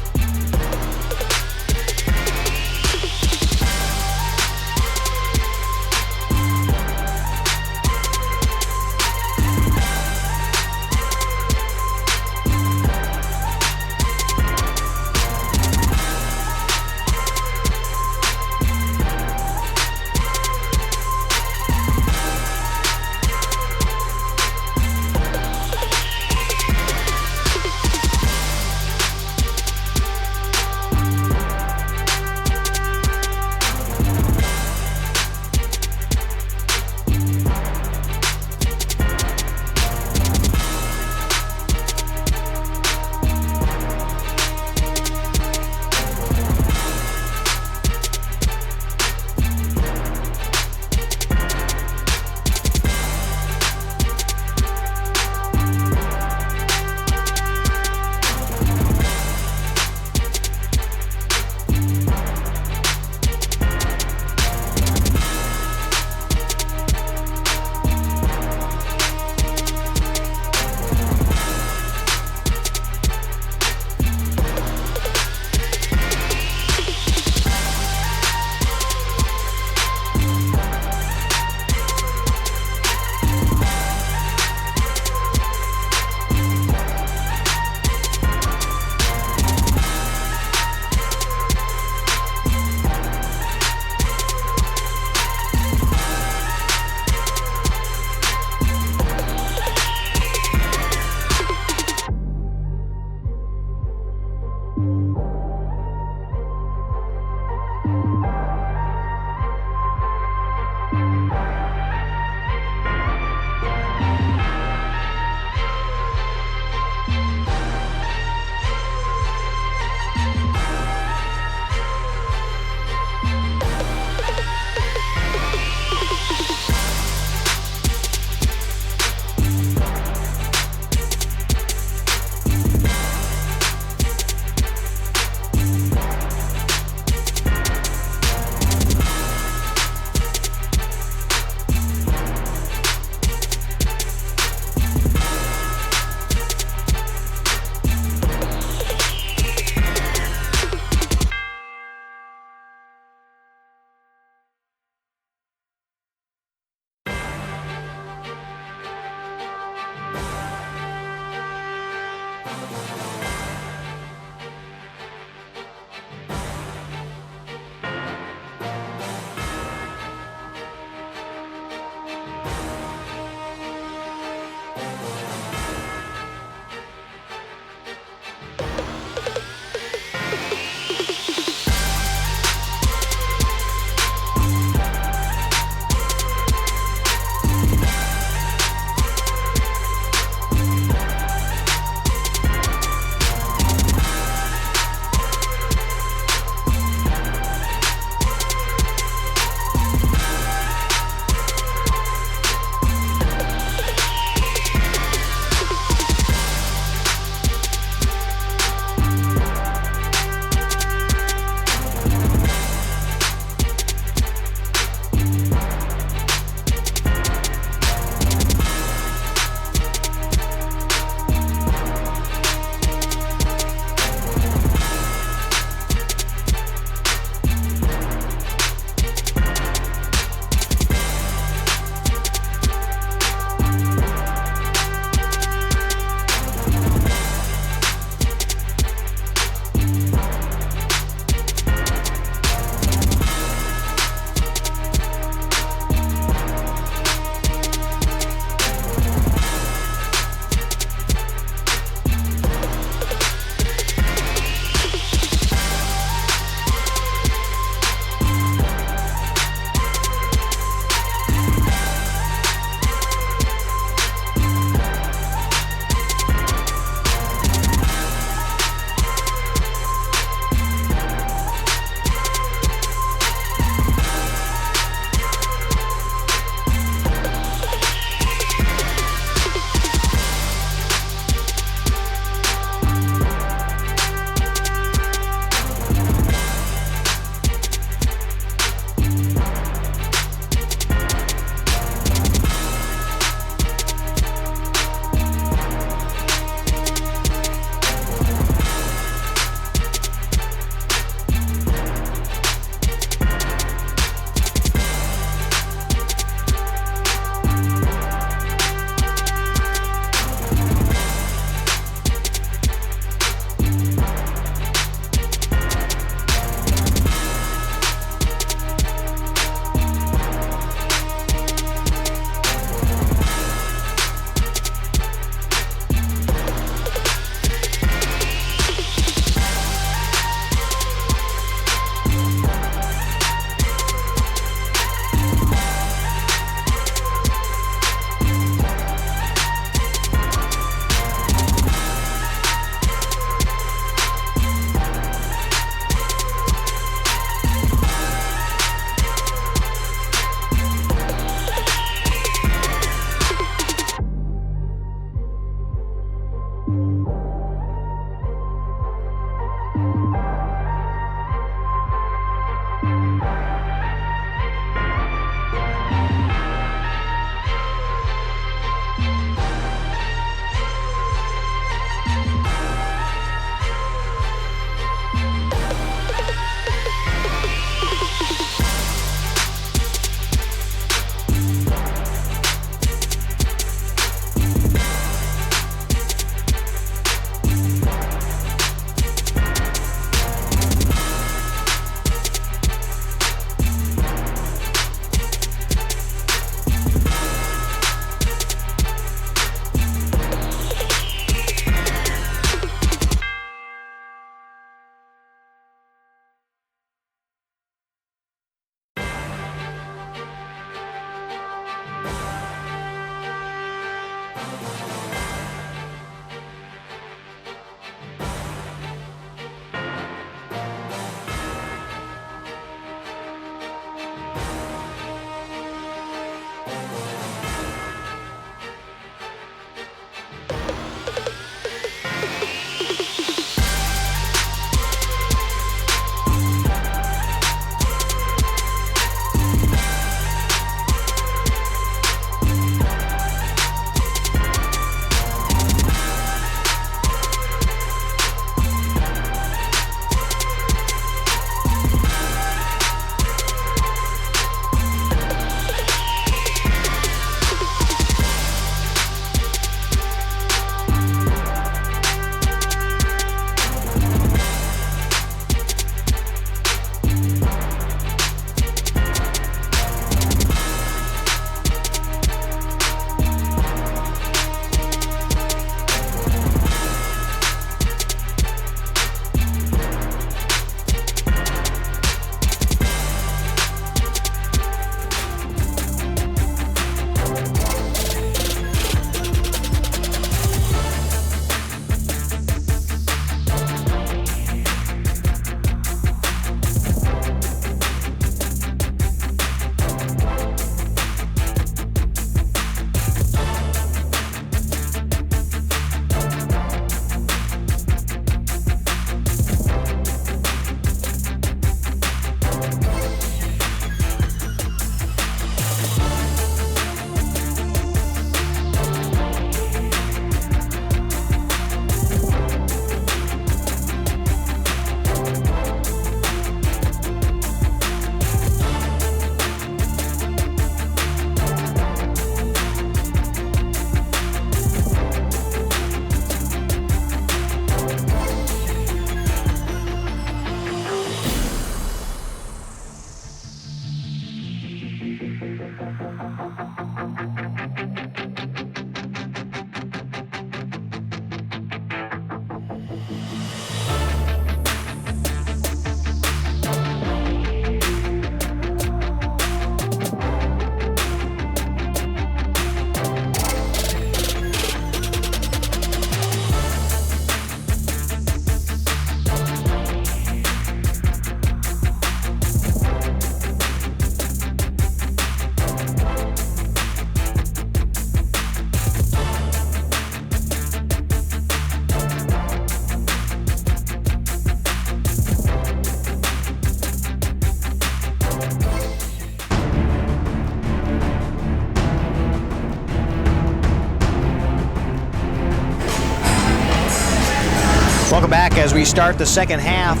Welcome back as we start the second half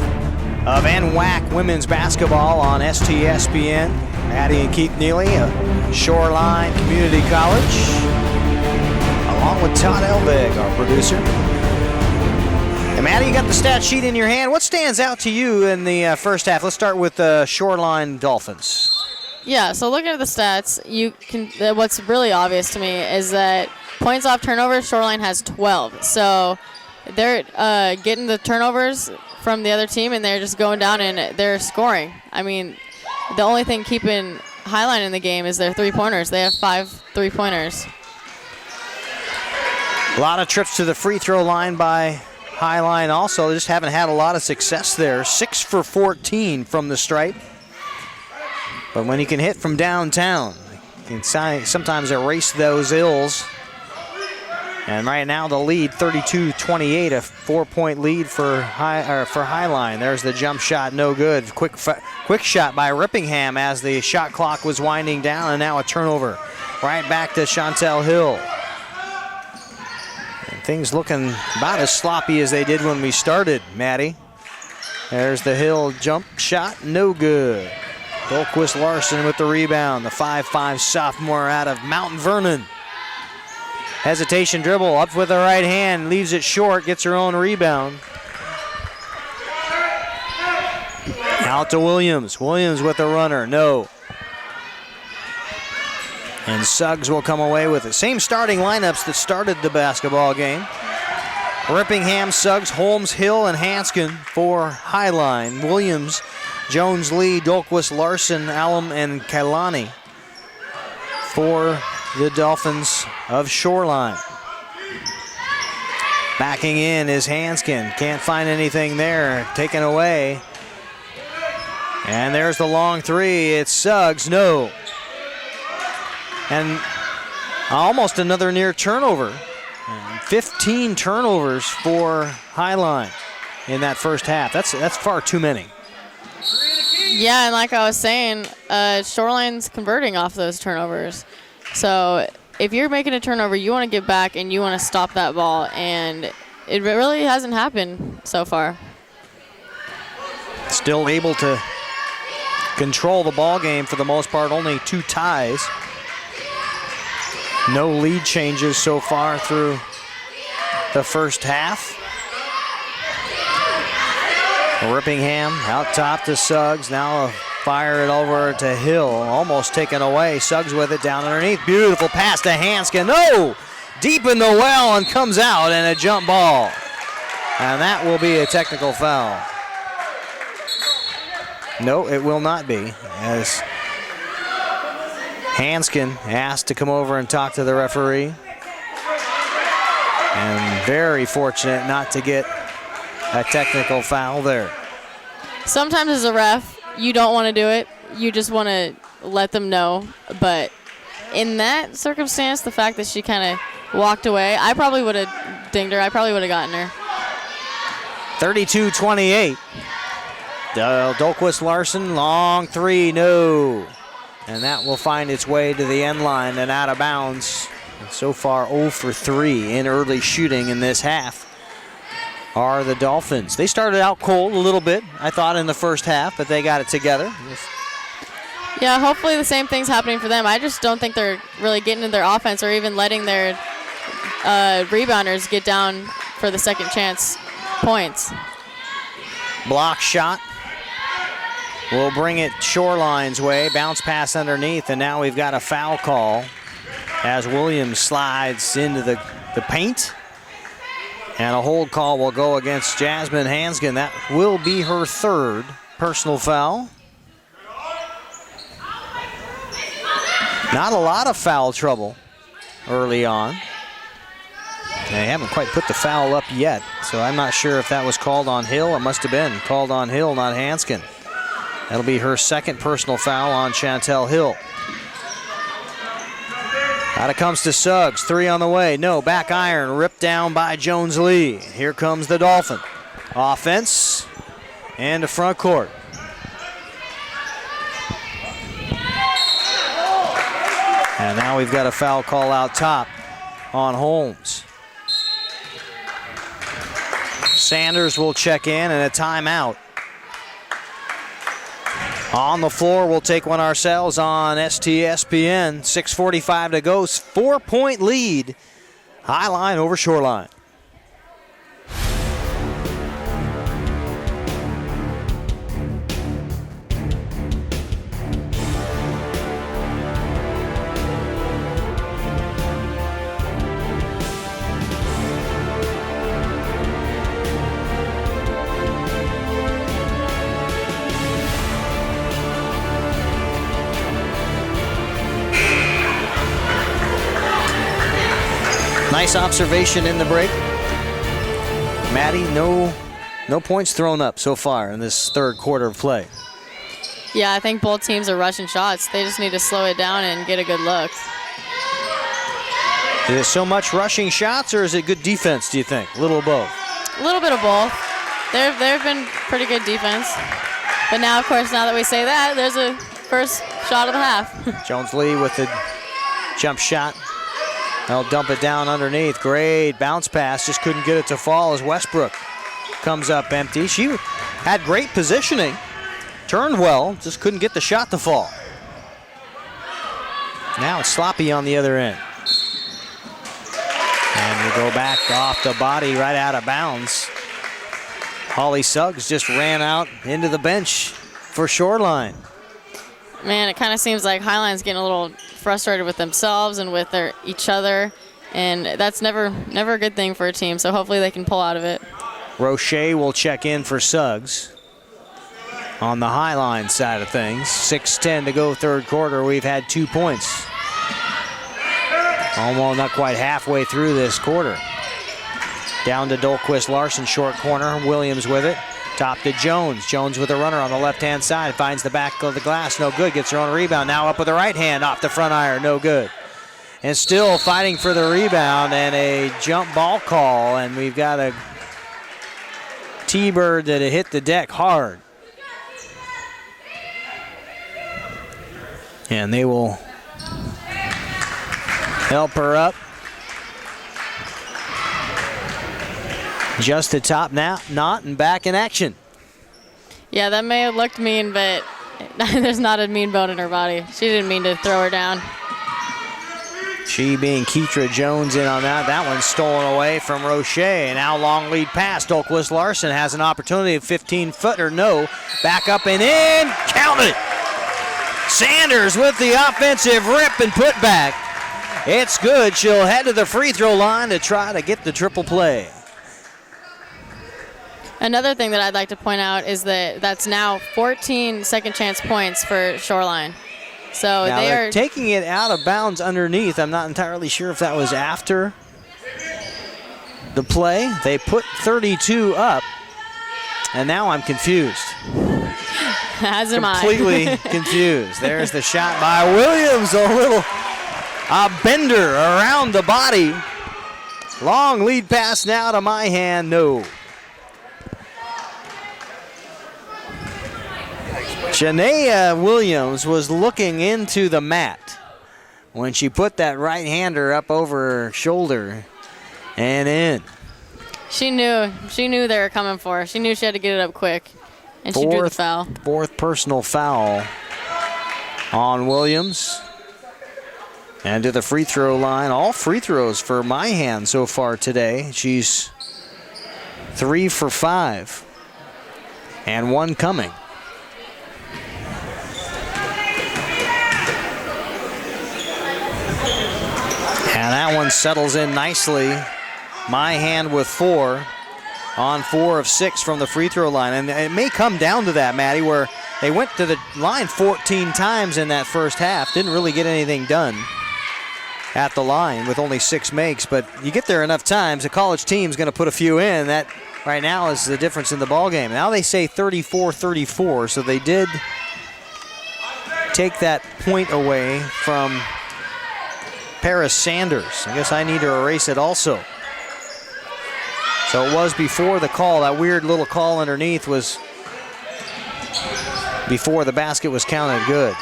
of NWAC women's basketball on STSPN. Maddie and Keith Neely of Shoreline Community College, along with Todd Elvig, our producer. And Maddie, you got the stat sheet in your hand. What stands out to you in the first half? Let's start with the Shoreline Dolphins. Yeah, so looking at the stats, what's really obvious to me is that points off turnovers, Shoreline has 12. So they're getting the turnovers from the other team, and they're just going down and they're scoring. I mean, the only thing keeping Highline in the game is their three-pointers. They have 5 three-pointers. A lot of trips to the free throw line by Highline also. They just haven't had a lot of success there. 6 for 14 from the stripe. But when you can hit from downtown, you can sometimes erase those ills. And right now the lead, 32-28, a 4-point lead for Highline. There's the jump shot, no good. Quick shot by Rippingham as the shot clock was winding down, and now a turnover. Right back to Chantel Hill. And things looking about as sloppy as they did when we started, Maddie. There's the Hill jump shot, no good. Dolquist Larson with the rebound, the 5'5" sophomore out of Mount Vernon. Hesitation dribble, up with the right hand, leaves it short, gets her own rebound. Out to Williams. Williams with the runner, no. And Suggs will come away with it. Same starting lineups that started the basketball game. Rippingham, Suggs, Holmes, Hill, and Hanskin for Highline. Williams, Jones, Lee, Dolquist, Larson, Alum, and Kailani for the Dolphins of Shoreline. Backing in is Hanskin. Can't find anything there. Taken away. And there's the long three. It's Suggs. No. And almost another near turnover. 15 turnovers for Highline in that first half. That's far too many. Yeah, and like I was saying, Shoreline's converting off those turnovers. So if you're making a turnover, you want to get back and you want to stop that ball, and it really hasn't happened so far. Still able to control the ball game for the most part, only 2 ties. No lead changes so far through the first half. Rippingham out top to Suggs, now fire it over to Hill, almost taken away. Suggs with it down underneath. Beautiful pass to Hanskin. No! Deep in the well and comes out, and a jump ball. And that will be a technical foul. No, it will not be, as Hanskin asked to come over and talk to the referee. And very fortunate not to get a technical foul there. Sometimes as a ref, you don't want to do it. You just want to let them know. But in that circumstance, the fact that she kind of walked away, I probably would have dinged her. I probably would have gotten her. 32-28. Dolquist Larson, long three, no. And that will find its way to the end line and out of bounds. And so far 0 for 3 in early shooting in this half are the Dolphins. They started out cold a little bit, I thought, in the first half, but they got it together. Yeah, hopefully the same thing's happening for them. I just don't think they're really getting into their offense or even letting their rebounders get down for the second chance points. Block shot. We'll bring it Shoreline's way. Bounce pass underneath, and now we've got a foul call as Williams slides into the paint. And a hold call will go against Jasmine Hanskin. That will be her third personal foul. Not a lot of foul trouble early on. They haven't quite put the foul up yet, so I'm not sure if that was called on Hill. It must have been called on Hill, not Hanskin. That'll be her second personal foul on Chantel Hill. Out it comes to Suggs, 3 on the way. No, back iron, ripped down by Jones Lee. Here comes the Dolphin. Offense and the front court. And now we've got a foul call out top on Holmes. Sanders will check in and a timeout. On the floor, we'll take one ourselves on STSPN. 6:45 to go. 4-point lead. Highline over Shoreline. Nice observation in the break. Maddie, no points thrown up so far in this third quarter of play. Yeah, I think both teams are rushing shots. They just need to slow it down and get a good look. Is it so much rushing shots, or is it good defense, do you think? A little of both? A little bit of both. They've been pretty good defense. But now, of course, now that we say that, there's a first shot of the half. Jones-Lee with the jump shot. They'll dump it down underneath. Great bounce pass. Just couldn't get it to fall as Westbrook comes up empty. She had great positioning. Turned well. Just couldn't get the shot to fall. Now it's sloppy on the other end. And we go back off the body right out of bounds. Holly Suggs just ran out into the bench for Shoreline. Man, it kind of seems like Highline's getting a little frustrated with themselves and with each other, and that's never a good thing for a team, so hopefully they can pull out of it. Roche will check in for Suggs on the Highline side of things. 6:10 to go third quarter. We've had 2 points. Almost not quite halfway through this quarter. Down to Dolquist Larson, short corner. Williams with it. Top to Jones. Jones with a runner on the left-hand side. Finds the back of the glass. No good. Gets her own rebound. Now up with the right hand off the front iron. No good. And still fighting for the rebound and a jump ball call. And we've got a T-Bird that hit the deck hard. And they will help her up. Just the top knot and back in action. Yeah, that may have looked mean, but there's not a mean bone in her body. She didn't mean to throw her down. She being Keitra Jones in on that. That one's stolen away from Roche. Now long lead pass. Dolquist Larson has an opportunity of 15-footer. No. Back up and in. Count it. Sanders with the offensive rip and put back. It's good. She'll head to the free throw line to try to get the triple play. Another thing that I'd like to point out is that that's now 14 second chance points for Shoreline. So now they are taking it out of bounds underneath. I'm not entirely sure if that was after the play. They put 32 up, and now I'm confused. As am I. Completely confused. There's the shot by Williams. A little bender around the body. Long lead pass now to Myhan. No. Shania Williams was looking into the mat when she put that right-hander up over her shoulder and in. She knew they were coming for her. She knew she had to get it up quick, and she drew the foul. Fourth personal foul on Williams. And to the free throw line. All free throws for Myhan so far today. She's 3 for 5 and 1 coming. And that one settles in nicely. Myhan with 4 on 4 of 6 from the free throw line. And it may come down to that, Maddie, where they went to the line 14 times in that first half. Didn't really get anything done at the line with only 6 makes. But you get there enough times, a college team's going to put a few in. That right now is the difference in the ball game. Now they say 34-34, so they did take that point away from Paris Sanders. I guess I need to erase it also. So it was before the call. That weird little call underneath was before the basket was counted good.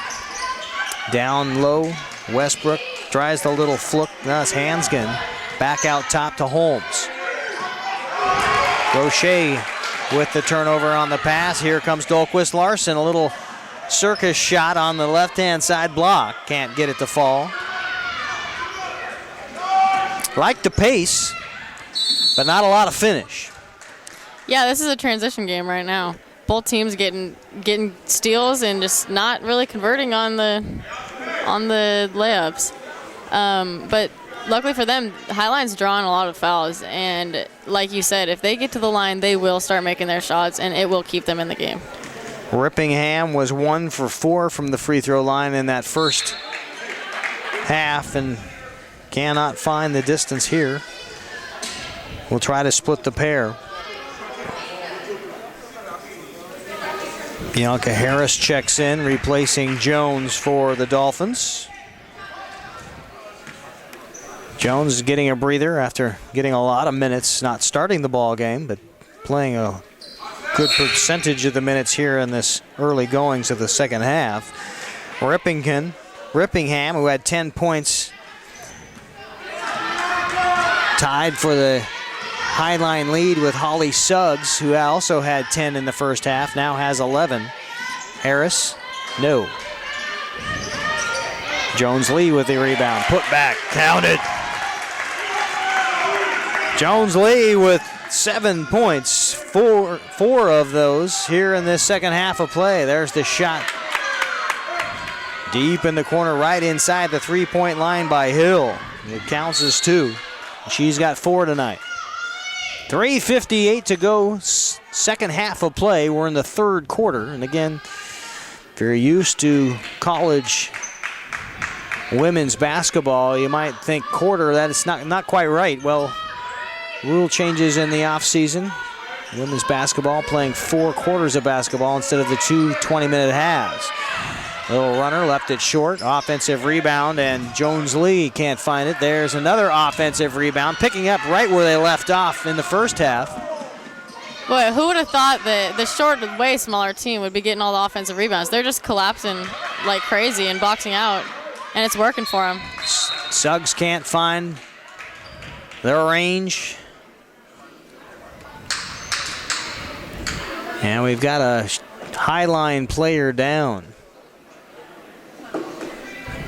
Down low, Westbrook tries the little fluke. Now it's Hansgen. Back out top to Holmes. Roche with the turnover on the pass. Here comes Dolquist Larson. A little circus shot on the left-hand side block. Can't get it to fall. Like the pace, but not a lot of finish. Yeah, this is a transition game right now. Both teams getting steals and just not really converting on the layups. But luckily for them, Highline's drawing a lot of fouls, and like you said, if they get to the line, they will start making their shots, and it will keep them in the game. Rippingham was 1 for 4 from the free throw line in that first half, and cannot find the distance here. We'll try to split the pair. Bianca Harris checks in, replacing Jones for the Dolphins. Jones is getting a breather after getting a lot of minutes, not starting the ball game, but playing a good percentage of the minutes here in this early goings of the second half. Rippingham, who had 10 points, tied for the Highline lead with Holly Suggs, who also had 10 in the first half, now has 11. Harris, no. Jones-Lee with the rebound, put back, counted. Jones-Lee with 7 points, four of those here in this second half of play. There's the shot. Deep in the corner, right inside the three-point line by Hill. It counts as 2. She's got 4 tonight. 3:58 to go, second half of play. We're in the third quarter. And again, if you're used to college women's basketball, you might think quarter, that is not quite right. Well, rule changes in the offseason. Women's basketball playing 4 quarters of basketball instead of the 2 20-minute halves. Little runner, left it short, offensive rebound, and Jones-Lee can't find it. There's another offensive rebound, picking up right where they left off in the first half. Boy, who would have thought that the short, way smaller team would be getting all the offensive rebounds? They're just collapsing like crazy and boxing out, and it's working for them. Suggs can't find their range. And we've got a Highline player down.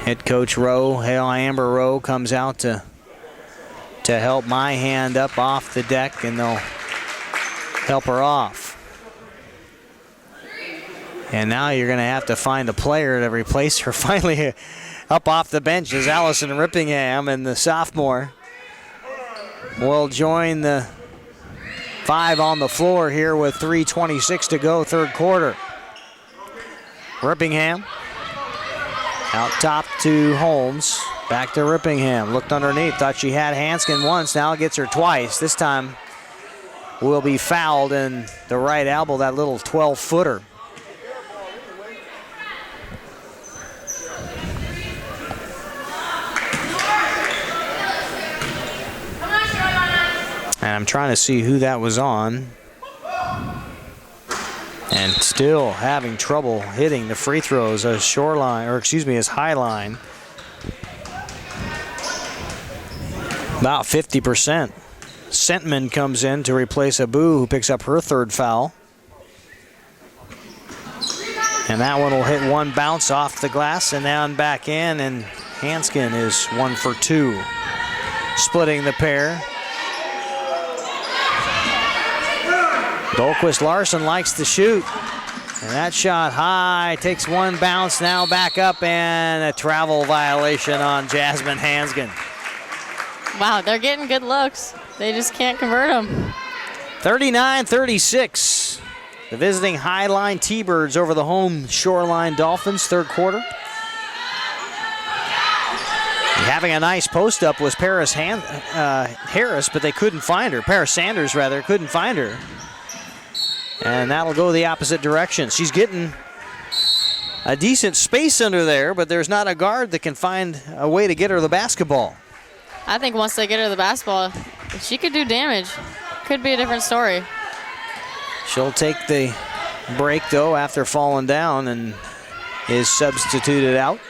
Head coach Rowe, Amber Rowe, comes out to help my hand up off the deck, and they'll help her off. And now you're going to have to find a player to replace her. Finally, up off the bench is Allison Rippingham, and the sophomore will join the 5 on the floor here with 3:26 to go, third quarter. Rippingham out top to Holmes. Back to Rippingham. Looked underneath. Thought she had Hanskin once. Now gets her twice. This time will be fouled in the right elbow, that little 12-footer. And I'm trying to see who that was on. And still having trouble hitting the free throws as Shoreline, or excuse me, as Highline. About 50%. Sentman comes in to replace Abu, who picks up her third foul. And that one will hit one bounce off the glass and then back in, and Hanskin is 1 for 2. Splitting the pair. Dolquist Larson likes to shoot. And that shot high, takes one bounce, now back up, and a travel violation on Jasmine Hanskin. Wow, they're getting good looks. They just can't convert them. 39-36. The visiting Highline T-Birds over the home Shoreline Dolphins, third quarter. Having a nice post-up was Paris Harris, but they couldn't find her. Paris Sanders, rather, couldn't find her. And that'll go the opposite direction. She's getting a decent space under there, but there's not a guard that can find a way to get her the basketball. I think once they get her the basketball, she could do damage. Could be a different story. She'll take the break, though, after falling down, and is substituted out.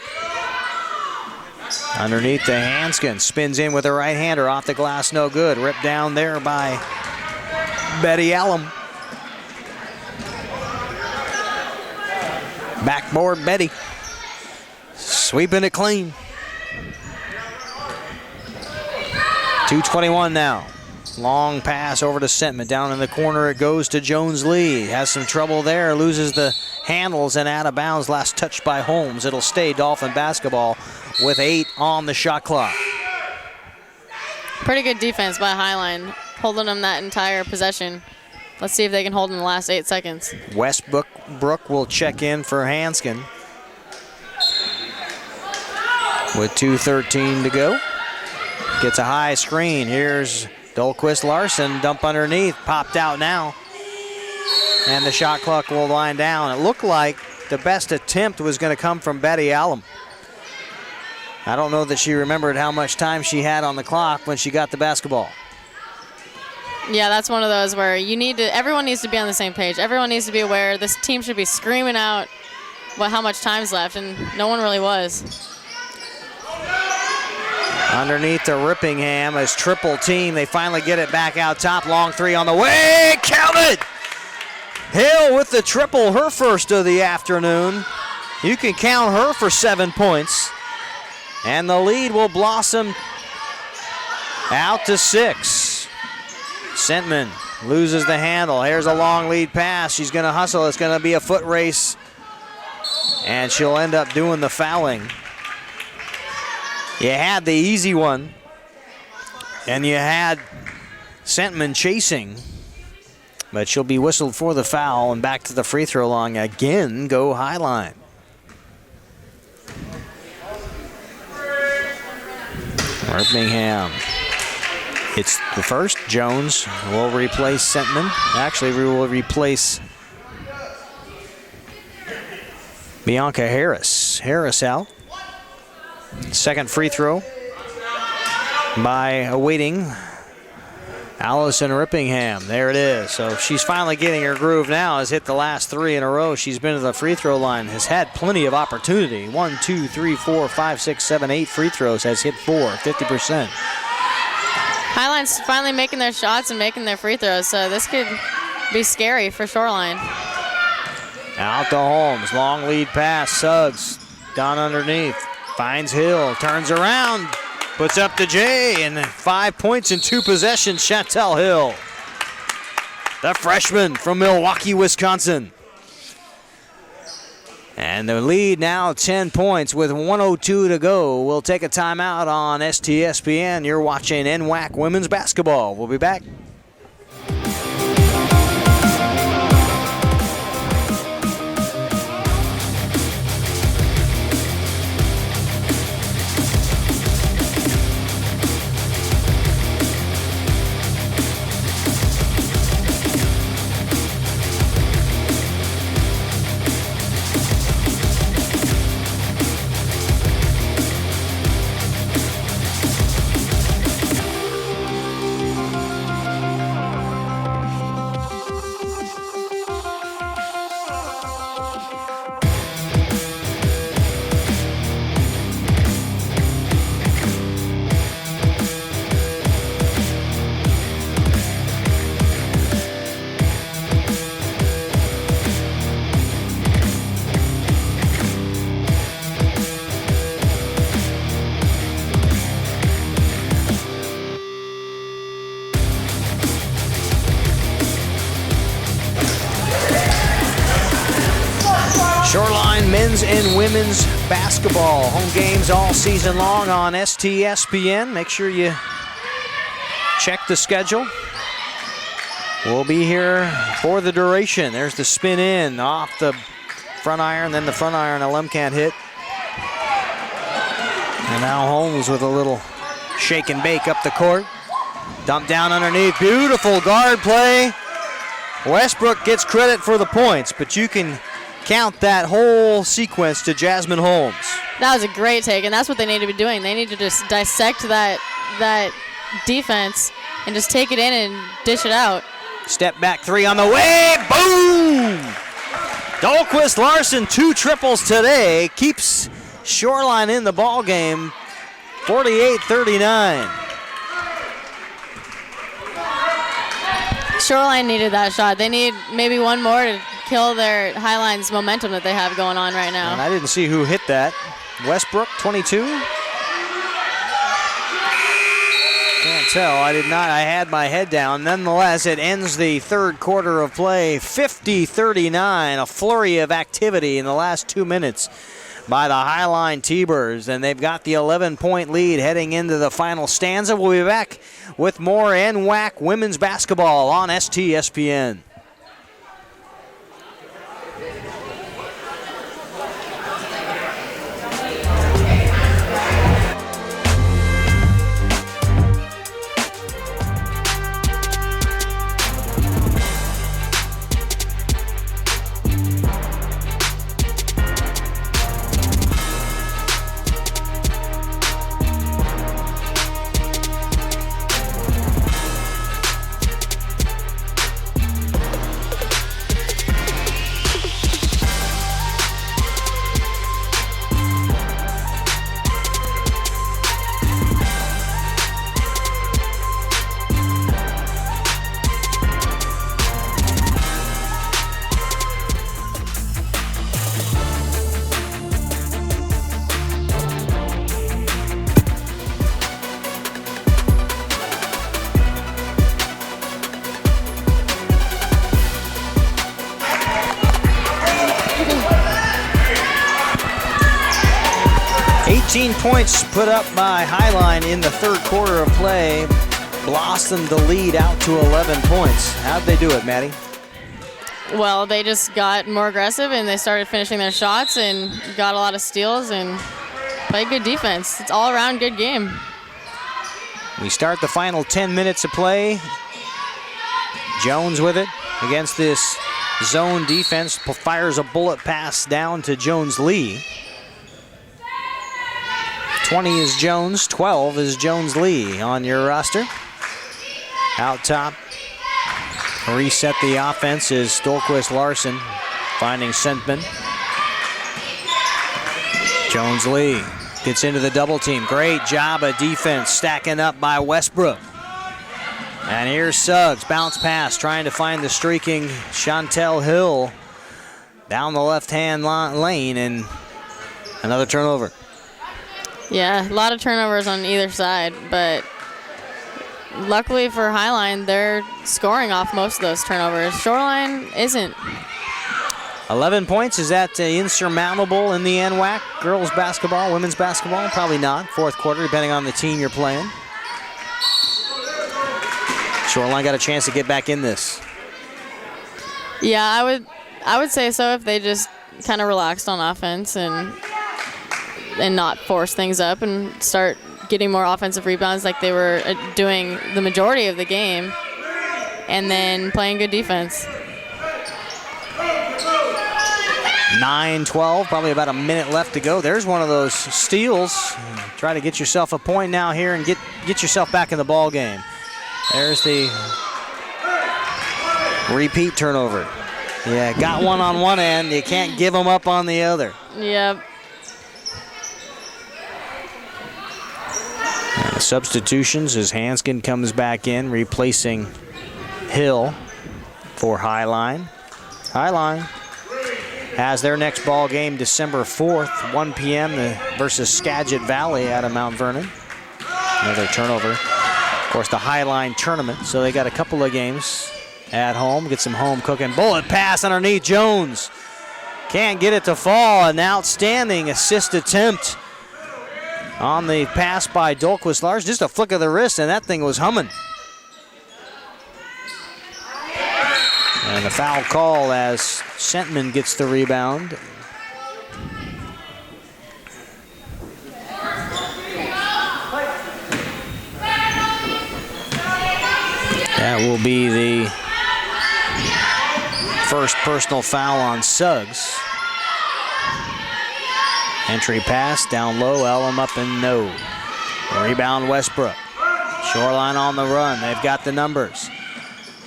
Underneath the Hanskin, spins in with her right-hander, off the glass, no good. Ripped down there by Betty Allum. Backboard Betty, sweeping it clean. 2:21 now. Long pass over to Sentman. Down in the corner it goes to Jones-Lee. Has some trouble there, loses the handles and out of bounds. Last touch by Holmes. It'll stay Dolphin basketball with 8 on the shot clock. Pretty good defense by Highline, holding them that entire possession. Let's see if they can hold in the last 8 seconds. Westbrook will check in for Hanskin with 2:13 to go. Gets a high screen. Here's Dolquist Larson, dump underneath, popped out now. And the shot clock will wind down. It looked like the best attempt was going to come from Betty Allum. I don't know that she remembered how much time she had on the clock when she got the basketball. Yeah, that's one of those where everyone needs to be on the same page. Everyone needs to be aware this team should be screaming out how much time's left, and no one really was. Underneath to Rippingham as triple team. They finally get it back out top. Long three on the way. Counted! Hill with the triple, her first of the afternoon. You can count her for 7 points. And the lead will blossom out to 6. Sentman loses the handle. Here's a long lead pass. She's going to hustle. It's going to be a foot race. And she'll end up doing the fouling. You had the easy one. And you had Sentman chasing. But she'll be whistled for the foul. And back to the free throw line again. Go Highline. Birmingham. It's the first. Jones will replace Sentman. Actually, we will replace Bianca Harris. Harris out. Second free throw by awaiting Allison Rippingham. There it is. So she's finally getting her groove now. Has hit the last 3 in a row. She's been to the free throw line. Has had plenty of opportunity. 1, 2, 3, 4, 5, 6, 7, 8 free throws. Has hit 4, 50%. Highline's finally making their shots and making their free throws, so this could be scary for Shoreline. Out to Holmes. Long lead pass. Suggs down underneath. Finds Hill. Turns around. Puts up to Jay, and 5 points in 2 possessions, Chantel Hill. The freshman from Milwaukee, Wisconsin. And the lead now 10 points with 1:02 to go. We'll take a timeout on STSPN. You're watching NWAC Women's Basketball. We'll be back. Shoreline men's and women's basketball. Home games all season long on STSPN. Make sure you check the schedule. We'll be here for the duration. There's the spin in off the front iron, then the front iron a Lemcant hit. And now Holmes with a little shake and bake up the court. Dump down underneath. Beautiful guard play. Westbrook gets credit for the points, but you can count that whole sequence to Jasmine Holmes. That was a great take, and that's what they need to be doing. They need to just dissect that defense and just take it in and dish it out. Step back 3 on the way. Boom! Dahlquist Larson, 2 triples today. Keeps Shoreline in the ball game. 48-39. Shoreline needed that shot. They need maybe one more to kill their Highline's momentum that they have going on right now. And I didn't see who hit that. Westbrook, 22. Can't tell. I did not. I had my head down. Nonetheless, it ends the third quarter of play. 50-39. A flurry of activity in the last 2 minutes by the Highline T-Birds. And they've got the 11-point lead heading into the final stanza. We'll be back with more NWAC women's basketball on STSPN. 18 points put up by Highline in the third quarter of play. Blossomed the lead out to 11 points. How'd they do it, Maddie? Well, they just got more aggressive and they started finishing their shots and got a lot of steals and played good defense. It's all around good game. We start the final 10 minutes of play. Jones with it against this zone defense. Fires a bullet pass down to Jones-Lee. 20 is Jones, 12 is Jones-Lee on your roster. Out top, reset the offense is Stolquist Larson, finding Sentman. Jones-Lee gets into the double team. Great job of defense stacking up by Westbrook. And here's Suggs, bounce pass, trying to find the streaking Chantel Hill down the left-hand lane, and another turnover. Yeah, a lot of turnovers on either side, but luckily for Highline, they're scoring off most of those turnovers. Shoreline isn't. 11 points, is that insurmountable in the NWAC? Girls basketball, women's basketball? Probably not. Fourth quarter, depending on the team you're playing. Shoreline got a chance to get back in this. Yeah, I would say so if they just kind of relaxed on offense and not force things up and start getting more offensive rebounds like they were doing the majority of the game, and then playing good defense. 9-12, probably about a minute left to go. There's one of those steals. Try to get yourself a point now here and get yourself back in the ball game. There's the repeat turnover. Yeah, got one on one end. You can't give them up on the other. Yep. Substitutions as Hanskin comes back in, replacing Hill for Highline. Highline has their next ball game December 4th, 1 p.m. versus Skagit Valley out of Mount Vernon. Another turnover. Of course, the Highline tournament, so they got a couple of games at home. Get some home cooking. Bullet pass underneath Jones. Can't get it to fall. An outstanding assist attempt on the pass by Dolquist Larson. Just a flick of the wrist, and that thing was humming. And the foul call as Sentman gets the rebound. That will be the first personal foul on Suggs. Entry pass down low, Elam up and no. Rebound Westbrook. Shoreline on the run. They've got the numbers.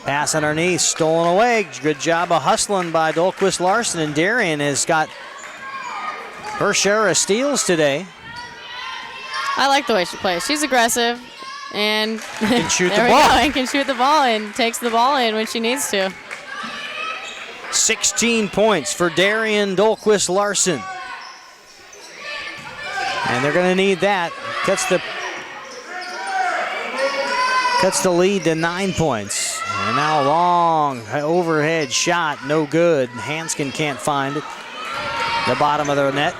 Pass underneath, stolen away. Good job of hustling by Dolquist Larson, and Darien has got her share of steals today. I like the way she plays. She's aggressive and can shoot the there ball. We go, and can shoot the ball and takes the ball in when she needs to. 16 points for Darien Dolquist Larson. And they're going to need that. Cuts the lead to 9 points. And now a long overhead shot, no good. Hanskin can't find it. The bottom of the net.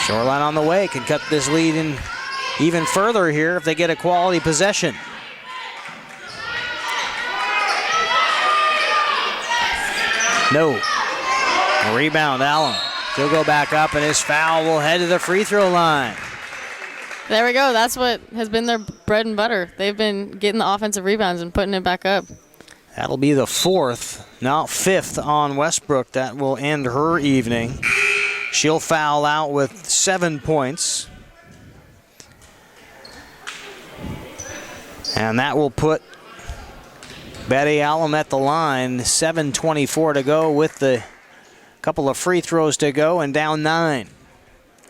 Shoreline on the way, can cut this lead in even further here if they get a quality possession. No. A rebound, Allen. He'll go back up, and his foul will head to the free throw line. There we go. That's what has been their bread and butter. They've been getting the offensive rebounds and putting it back up. That'll be the fourth, now fifth on Westbrook. That will end her evening. She'll foul out with 7 points. And that will put Betty Allen at the line. 7:24 to go with the couple of free throws to go and down 9.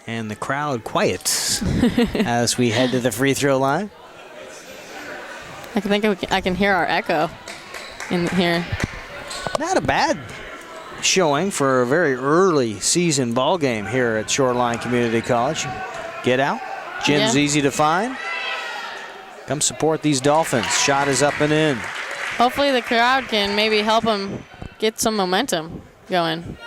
And the crowd quiets as we head to the free throw line. I think I can hear our echo in here. Not a bad showing for a very early season ball game here at Shoreline Community College. Get out. Gym's easy to find. Come support these Dolphins. Shot is up and in. Hopefully the crowd can maybe help them get some momentum going.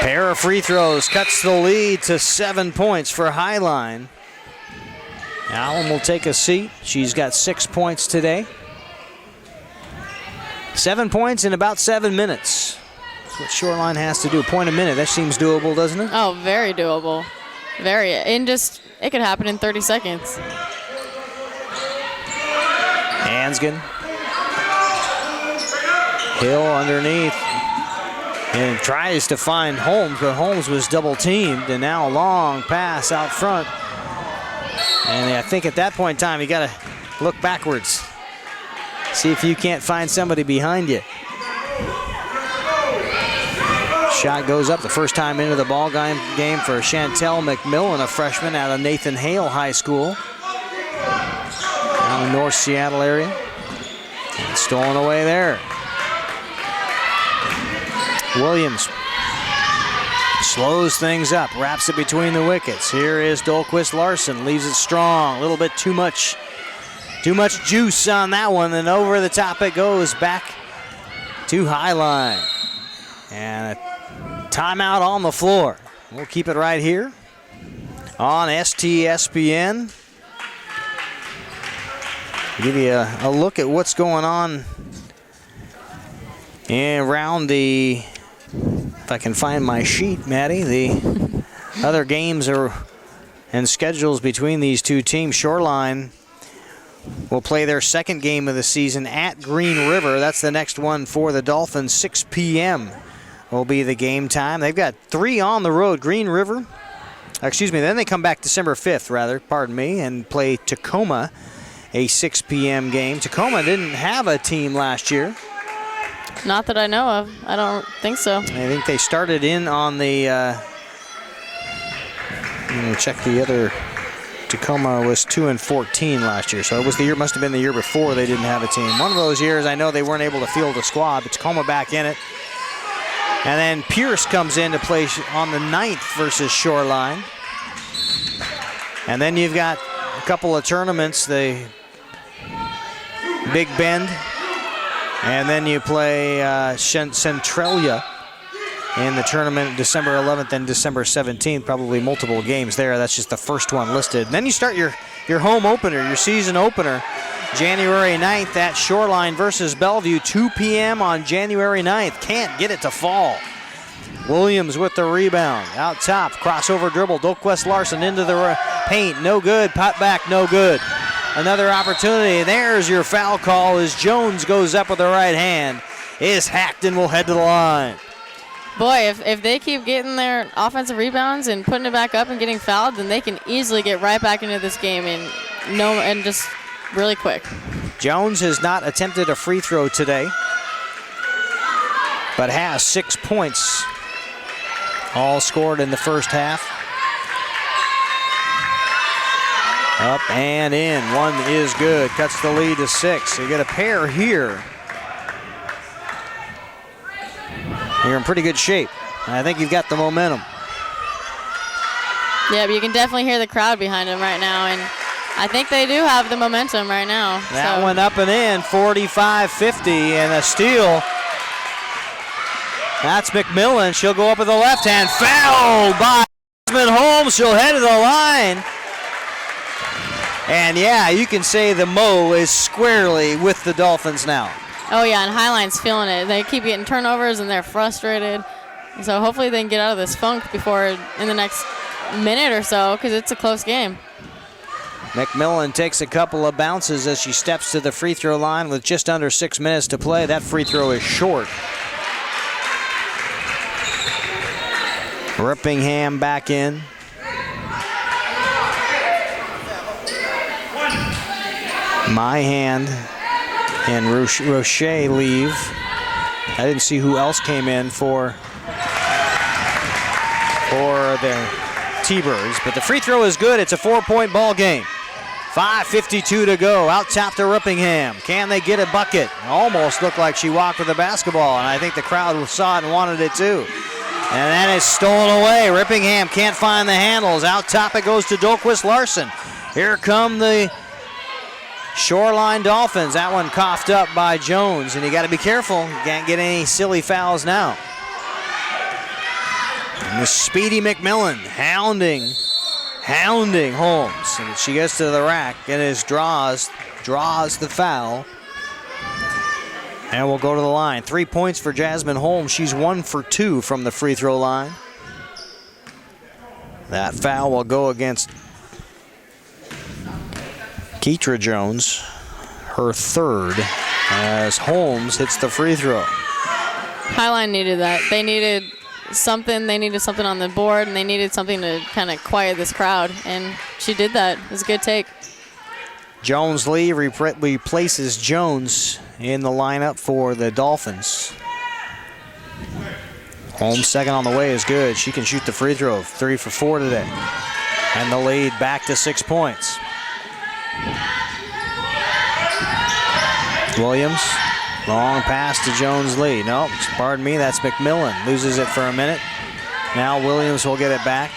Pair of free throws cuts the lead to 7 points for Highline. Allen will take a seat. She's got 6 points today. 7 points in about 7 minutes. That's what Shoreline has to do. A point a minute. That seems doable, doesn't it? Oh, very doable. Very. And just, it could happen in 30 seconds. Hansgen. Hill underneath. And tries to find Holmes, but Holmes was double teamed. And now a long pass out front. And I think at that point in time, you got to look backwards. See if you can't find somebody behind you. Shot goes up the first time into the ball game for Chantel McMillan, a freshman out of Nathan Hale High School. Down in North Seattle area. And stolen away there. Williams slows things up, wraps it between the wickets. Here is Dolquist Larson, leaves it strong. A little bit too much juice on that one, and over the top it goes back to Highline. And a timeout on the floor. We'll keep it right here on STSPN. Give you a look at what's going on around the, if I can find my sheet, Maddie, the other games and schedules between these two teams. Shoreline will play their second game of the season at Green River. That's the next one for the Dolphins. 6 p.m. will be the game time. They've got 3 on the road. Green River, then they come back December 5th, pardon me, and play Tacoma, a 6 p.m. game. Tacoma didn't have a team last year. Not that I know of. I don't think so. I think they started in on the, check the other. Tacoma was 2-14 last year, so it was the year, must have been the year before they didn't have a team. One of those years, I know they weren't able to field a squad, but Tacoma back in it. And then Pierce comes in to play on the 9th versus Shoreline. And then you've got a couple of tournaments, the Big Bend, and then you play Centralia in the tournament December 11th and December 17th, probably multiple games there. That's just the first one listed. And then you start your home opener, your season opener, January 9th at Shoreline versus Bellevue, 2 p.m. on January 9th. Can't get it to fall. Williams with the rebound. Out top, crossover dribble. Dolquist Larson into the paint. No good. Pot back, no good. Another opportunity. There's your foul call as Jones goes up with the right hand. Is hacked and will head to the line. Boy, if they keep getting their offensive rebounds and putting it back up and getting fouled, then they can easily get right back into this game and just really quick. Jones has not attempted a free throw today, but has 6 points, all scored in the first half. Up and in. One is good. Cuts the lead to 6. You get a pair here. You're in pretty good shape. I think you've got the momentum. Yeah, but you can definitely hear the crowd behind them right now, and I think they do have the momentum right now. That one up and in, 45-50, and a steal. That's McMillan. She'll go up with the left hand. Fouled by Holmes. She'll head to the line. And yeah, you can say the Mo is squarely with the Dolphins now. Oh yeah, and Highline's feeling it. They keep getting turnovers and they're frustrated. So hopefully they can get out of this funk before in the next minute or so, because it's a close game. McMillan takes a couple of bounces as she steps to the free throw line with just under 6 minutes to play. That free throw is short. Rippingham back in. My hand and Roche leave. I didn't see who else came in for the T-Birds, but the free throw is good. It's a 4-point ball game. 5:52 to go. Out top to Rippingham. Can they get a bucket? Almost looked like she walked with the basketball, and I think the crowd saw it and wanted it too. And then it's stolen away. Rippingham can't find the handles. Out top it goes to Dolquist Larson. Here come the Shoreline Dolphins. That one coughed up by Jones, and you got to be careful. You can't get any silly fouls now. And the speedy McMillan hounding Holmes. And she gets to the rack and draws the foul. And we'll go to the line. 3 points for Jasmine Holmes. She's 1 for 2 from the free throw line. That foul will go against Keitra Jones, her third, as Holmes hits the free throw. Highline needed that. They needed something. They needed something on the board, and they needed something to kind of quiet this crowd, and she did that. It was a good take. Jones Lee replaces Jones in the lineup for the Dolphins. Holmes second on the way is good. She can shoot the free throw. 3 for 4 today. And the lead back to 6 points. Williams, long pass to Jones Lee. Nope, pardon me, that's McMillan. Loses it for a minute. Now Williams will get it back.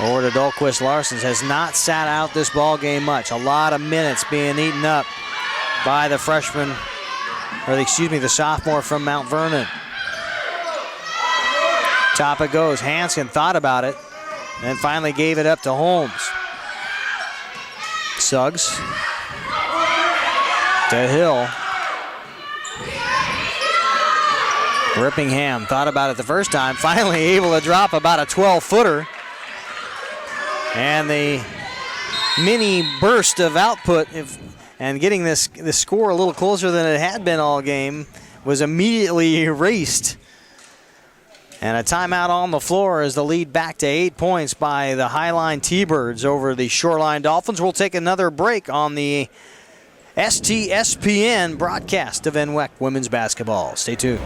Over to Dahlquist Larson. Has not sat out this ball game much. A lot of minutes being eaten up by the freshman, or the sophomore from Mount Vernon. Top it goes. Hanskin thought about it, and finally gave it up to Holmes. Suggs to Hill. Rippingham thought about it the first time, finally able to drop about a 12-footer. And the mini burst of output and getting this score a little closer than it had been all game was immediately erased. And a timeout on the floor as the lead back to 8 points by the Highline T-Birds over the Shoreline Dolphins. We'll take another break on the STSPN broadcast of NWEC women's basketball. Stay tuned.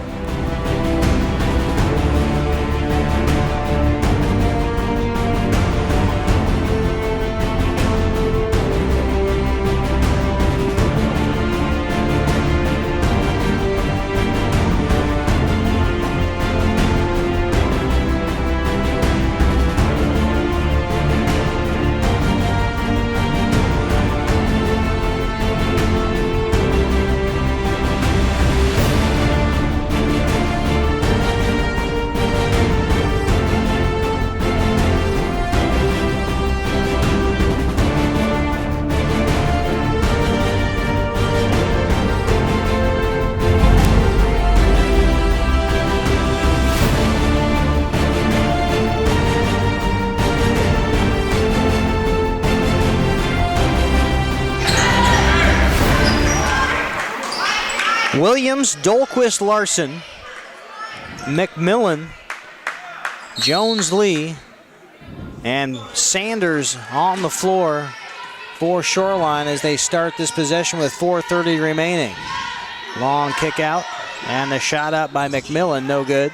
Williams, Dahlquist Larson, McMillan, Jones Lee, and Sanders on the floor for Shoreline as they start this possession with 4:30 remaining. Long kick out, and the shot up by McMillan, no good.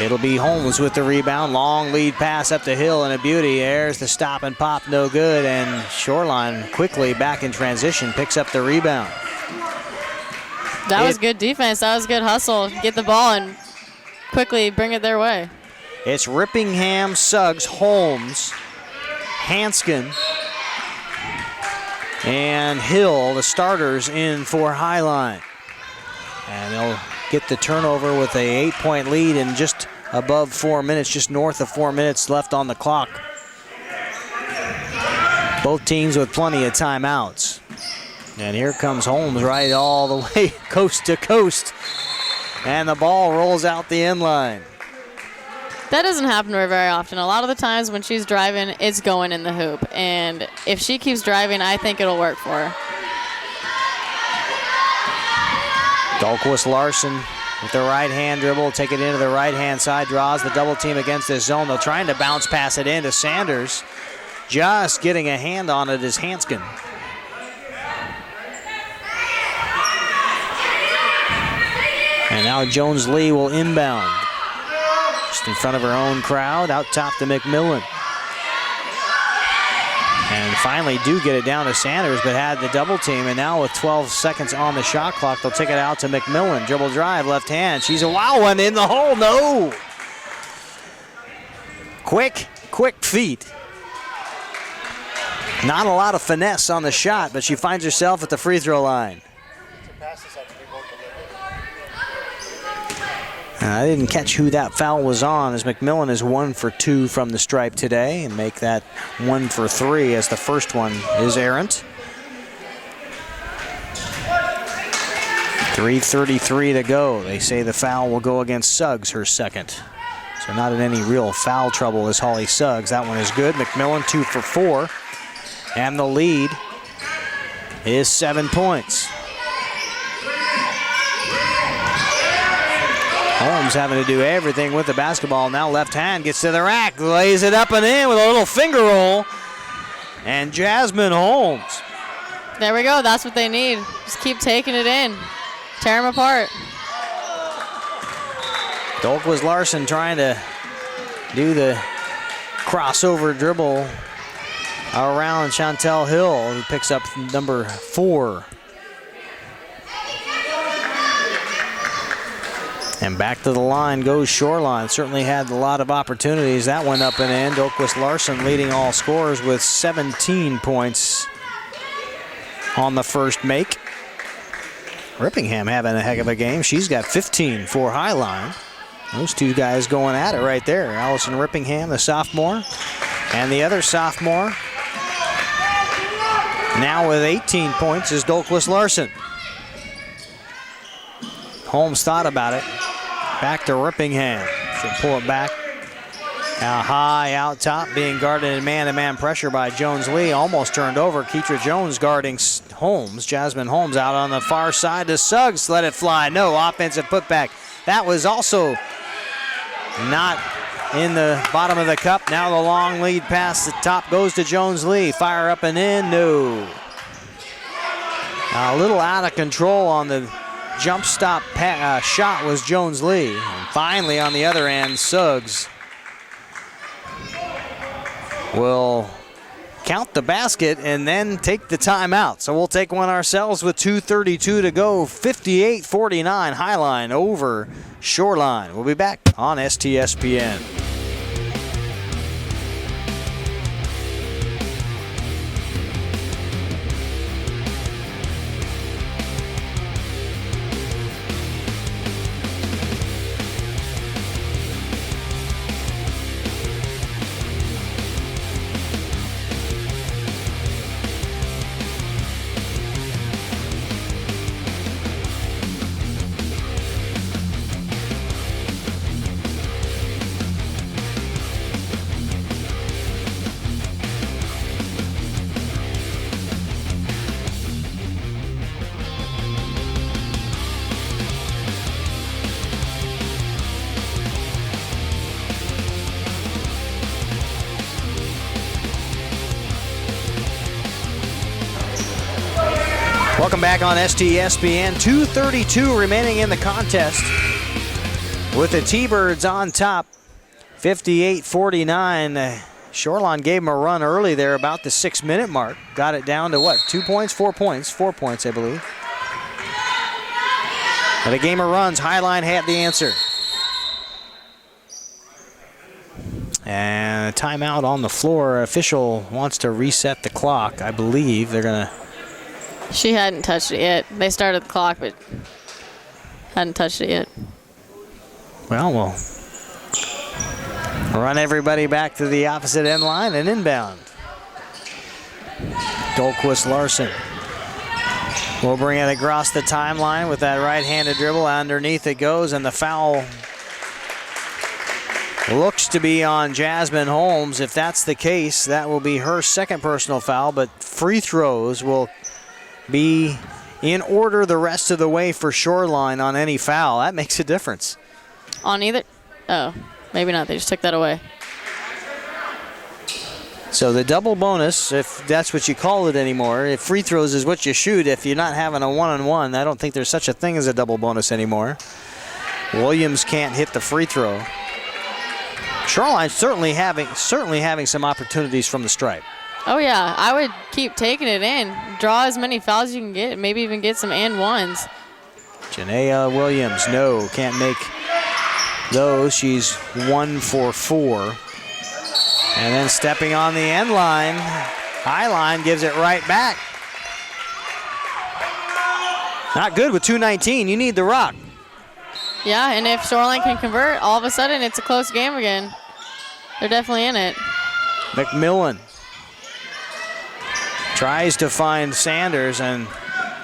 It'll be Holmes with the rebound. Long lead pass up the hill and a beauty. There's the stop and pop, no good. And Shoreline quickly back in transition, picks up the rebound. That was good defense. That was good hustle. Get the ball and quickly bring it their way. It's Rippingham, Suggs, Holmes, Hanskin, and Hill, the starters in for Highline. And they'll get the turnover with a 8-point lead in just above 4 minutes, just north of 4 minutes left on the clock. Both teams with plenty of timeouts. And here comes Holmes right all the way coast to coast. And the ball rolls out the end line. That doesn't happen to her very often. A lot of the times when she's driving, it's going in the hoop. And if she keeps driving, I think it'll work for her. Dahlquist Larson with the right-hand dribble, take it into the right-hand side, draws the double team against this zone. They're trying to bounce pass it into Sanders. Just getting a hand on it is Hanskin. And now Jones Lee will inbound. Just in front of her own crowd, out top to McMillan. And finally do get it down to Sanders, but had the double team. And now with 12 seconds on the shot clock, they'll take it out to McMillan. Dribble drive, left hand. She's a wild one in the hole, no! Quick feet. Not a lot of finesse on the shot, but she finds herself at the free throw line. I didn't catch who that foul was on, as McMillan is 1 for 2 from the stripe today, and make that 1 for 3 as the first one is errant. 3:33 to go. They say the foul will go against Suggs, her second. So not in any real foul trouble is Holly Suggs. That one is good. McMillan 2 for 4. And the lead is 7 points. Holmes having to do everything with the basketball. Now left hand gets to the rack, lays it up and in with a little finger roll. And Jasmine Holmes. There we go. That's what they need. Just keep taking it in. Tear them apart. Dolphins Larson trying to do the crossover dribble around Chantel Hill, who picks up number 4. And back to the line goes Shoreline. Certainly had a lot of opportunities. That went up and in. Dolphins Larson leading all scorers with 17 points on the first make. Rippingham having a heck of a game. She's got 15 for Highline. Those two guys going at it right there. Allison Rippingham, the sophomore, and the other sophomore, now with 18 points, is Dolphins Larson. Holmes thought about it. Back to Rippingham. She'll pull it back. Now high out top, being guarded in man-to-man pressure by Jones Lee. Almost turned over. Keitra Jones guarding Holmes. Jasmine Holmes out on the far side to Suggs. Let it fly. No offensive putback. That was also not in the bottom of the cup. Now the long lead pass the top goes to Jones Lee. Fire up and in. No. A little out of control on the jump stop shot was Jones Lee. And finally on the other end, Suggs will count the basket and then take the timeout. So we'll take one ourselves with 2:32 to go. 58-49 Highline over Shoreline. We'll be back on STSPN. Welcome back on STSPN. 2:32 remaining in the contest with the T-Birds on top. 58-49. Shoreline gave them a run early there about the 6-minute mark. Got it down to what, 2 points, 4 points? 4 points, I believe. But a game of runs, Highline had the answer. And a timeout on the floor. Official wants to reset the clock. I believe they're going to. She hadn't touched it yet. They started the clock, but hadn't touched it yet. Well, we'll run everybody back to the opposite end line and inbound. Dolquist Larson will bring it across the timeline with that right-handed dribble. Underneath it goes, and the foul looks to be on Jasmine Holmes. If that's the case, that will be her second personal foul, but free throws will be in order the rest of the way for Shoreline on any foul. That makes a difference. On either? Oh, maybe not. They just took that away. So the double bonus, if that's what you call it anymore, if free throws is what you shoot, if you're not having a one-on-one, I don't think there's such a thing as a double bonus anymore. Williams can't hit the free throw. Shoreline certainly having some opportunities from the stripe. Oh, yeah. I would keep taking it in. Draw as many fouls as you can get. Maybe even get some and ones. Janaea Williams, no, can't make those. She's 1 for 4. And then stepping on the end line, Highline gives it right back. Not good with 2:19. You need the rock. Yeah, and if Shoreline can convert, all of a sudden it's a close game again. They're definitely in it. McMillan tries to find Sanders, and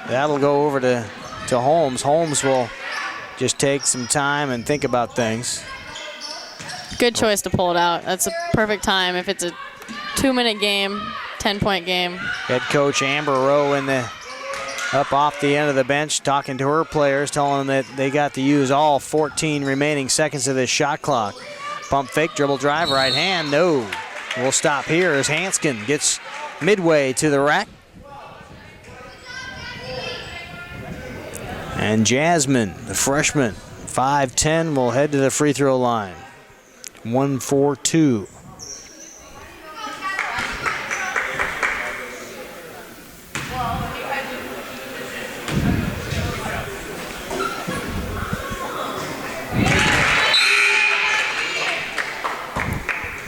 that'll go over to Holmes. Holmes will just take some time and think about things. Good choice to pull it out. That's a perfect time if it's a 2-minute game, 10-point game. Head coach Amber Rowe up off the end of the bench talking to her players, telling them that they got to use all 14 remaining seconds of this shot clock. Pump fake, dribble drive, right hand, no. We'll stop here as Hanskin gets midway to the rack. And Jasmine, the freshman, 5'10", will head to the free throw line. 1-4-2.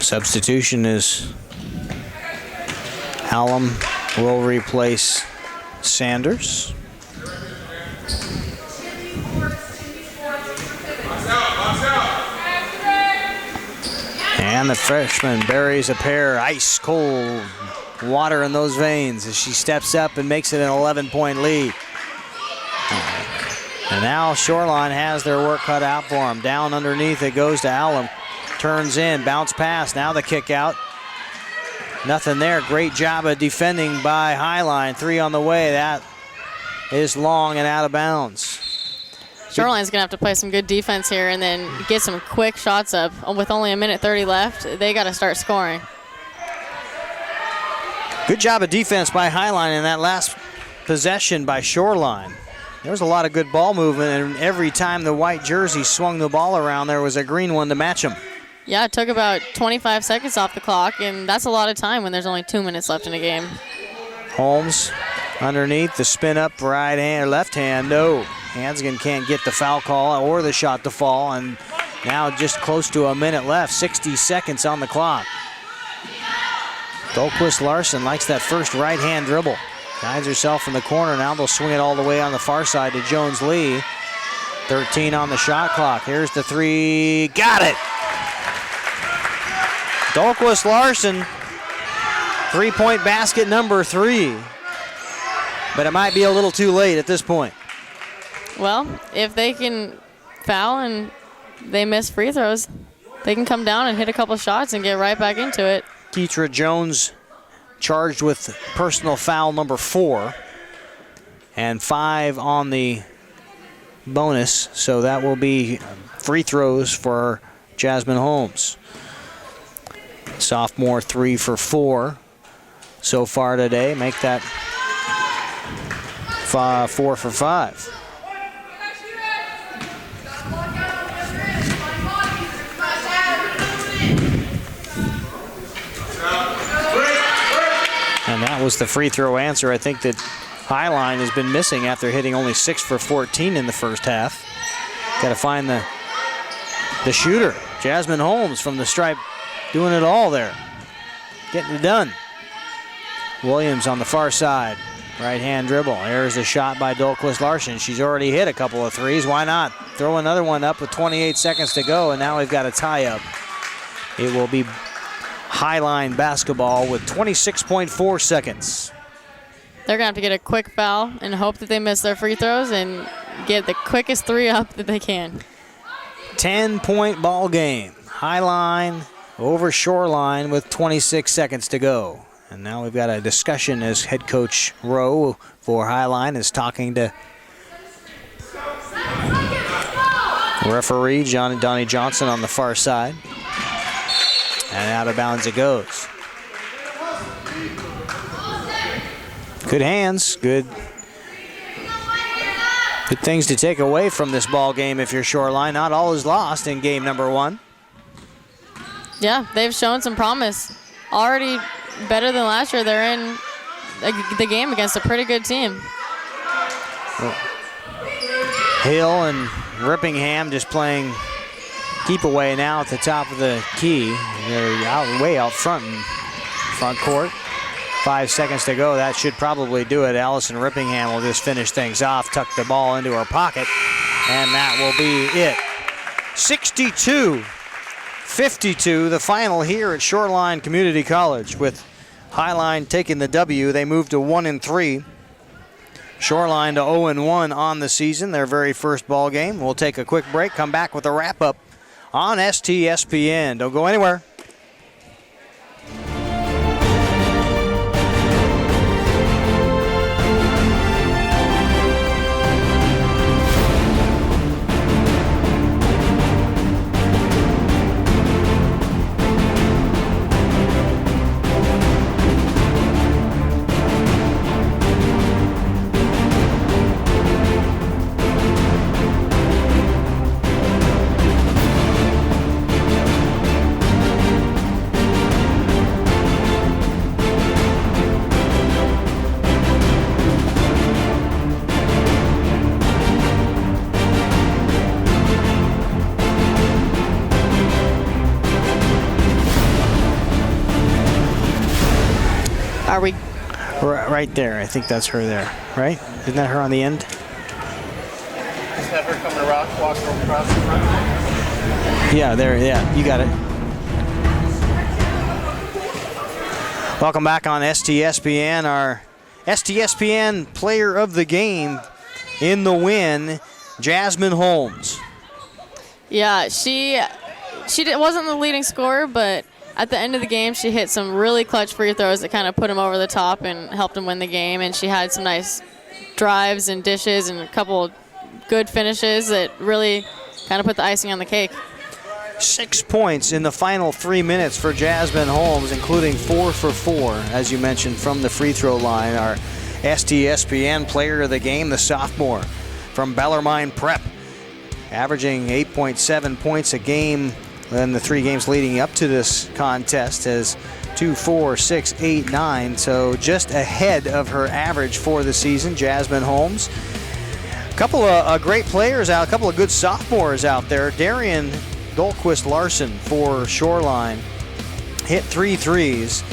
Substitution is Hallam will replace Sanders. And the freshman buries a pair ice cold water in those veins as she steps up and makes it an 11-point lead. And now Shoreline has their work cut out for them. Down underneath it goes to Hallam. Turns in, bounce pass, now the kick out. Nothing there, great job of defending by Highline. 3 on the way, that is long and out of bounds. Shoreline's gonna have to play some good defense here and then get some quick shots up. With only 1:30 left, they gotta start scoring. Good job of defense by Highline in that last possession by Shoreline. There was a lot of good ball movement, and every time the white jersey swung the ball around, there was a green one to match them. Yeah, it took about 25 seconds off the clock, and that's a lot of time when there's only 2 minutes left in a game. Holmes underneath, the spin up right hand or left hand, no. Hansgen can't get the foul call or the shot to fall, and now just close to a minute left, 60 seconds on the clock. Dolquist Larson likes that first right hand dribble. Finds herself in the corner, now they'll swing it all the way on the far side to Jones Lee. 13 on the shot clock, here's the 3, got it! Dolquist Larson, 3-point basket number 3. But it might be a little too late at this point. Well, if they can foul and they miss free throws, they can come down and hit a couple shots and get right back into it. Keitra Jones charged with personal foul number 4 and 5 on the bonus, so that will be free throws for Jasmine Holmes. Sophomore 3 for 4 so far today. Make that 4 for 5. And that was the free throw answer, I think, that Highline has been missing after hitting only 6 for 14 in the first half. Got to find the shooter, Jasmine Holmes from the stripe, doing it all there, getting it done. Williams on the far side, right hand dribble. There's a shot by Dolquist Larson. She's already hit a couple of threes. Why not throw another one up with 28 seconds to go? And now we've got a tie up. It will be Highline basketball with 26.4 seconds. They're going to have to get a quick foul and hope that they miss their free throws and get the quickest 3 up that they can. 10-point ball game. Highline over Shoreline with 26 seconds to go. And now we've got a discussion as head coach Rowe for Highline is talking to referee Donnie Johnson on the far side. And out of bounds it goes. Good hands, good things to take away from this ball game if you're Shoreline. Not all is lost in game number 1. Yeah, they've shown some promise. Already better than last year. They're in the game against a pretty good team. Well, Hill and Rippingham just playing keep away now at the top of the key. They're way out front in front court. 5 seconds to go. That should probably do it. Allison Rippingham will just finish things off, tuck the ball into her pocket, And that will be it. 62-52, the final here at Shoreline Community College. With Highline taking the W, they move to 1-3. Shoreline to 0-1 on the season, their very first ball game. We'll take a quick break, come back with a wrap-up on STSPN. Don't go anywhere. Are we? Right there. I think that's her there, right? Isn't that her on the end? Is that her coming around, walking across the front? Yeah, there. Yeah, you got it. Welcome back on STSPN. Our STSPN player of the game in the win, Jasmine Holmes. Yeah, she wasn't the leading scorer, but at the end of the game, she hit some really clutch free throws that kind of put him over the top and helped him win the game. And she had some nice drives and dishes and a couple good finishes that really kind of put the icing on the cake. 6 points in the final 3 minutes for Jasmine Holmes, including 4 for 4, as you mentioned, from the free throw line. Our STSPN player of the game, the sophomore from Bellarmine Prep, averaging 8.7 points a game in the 3 games leading up to this contest, as 2, 4, 6, 8, 9. So just ahead of her average for the season, Jasmine Holmes. A couple of great players out, a couple of good sophomores out there. Darian Dolquist Larson for Shoreline hit 3 threes.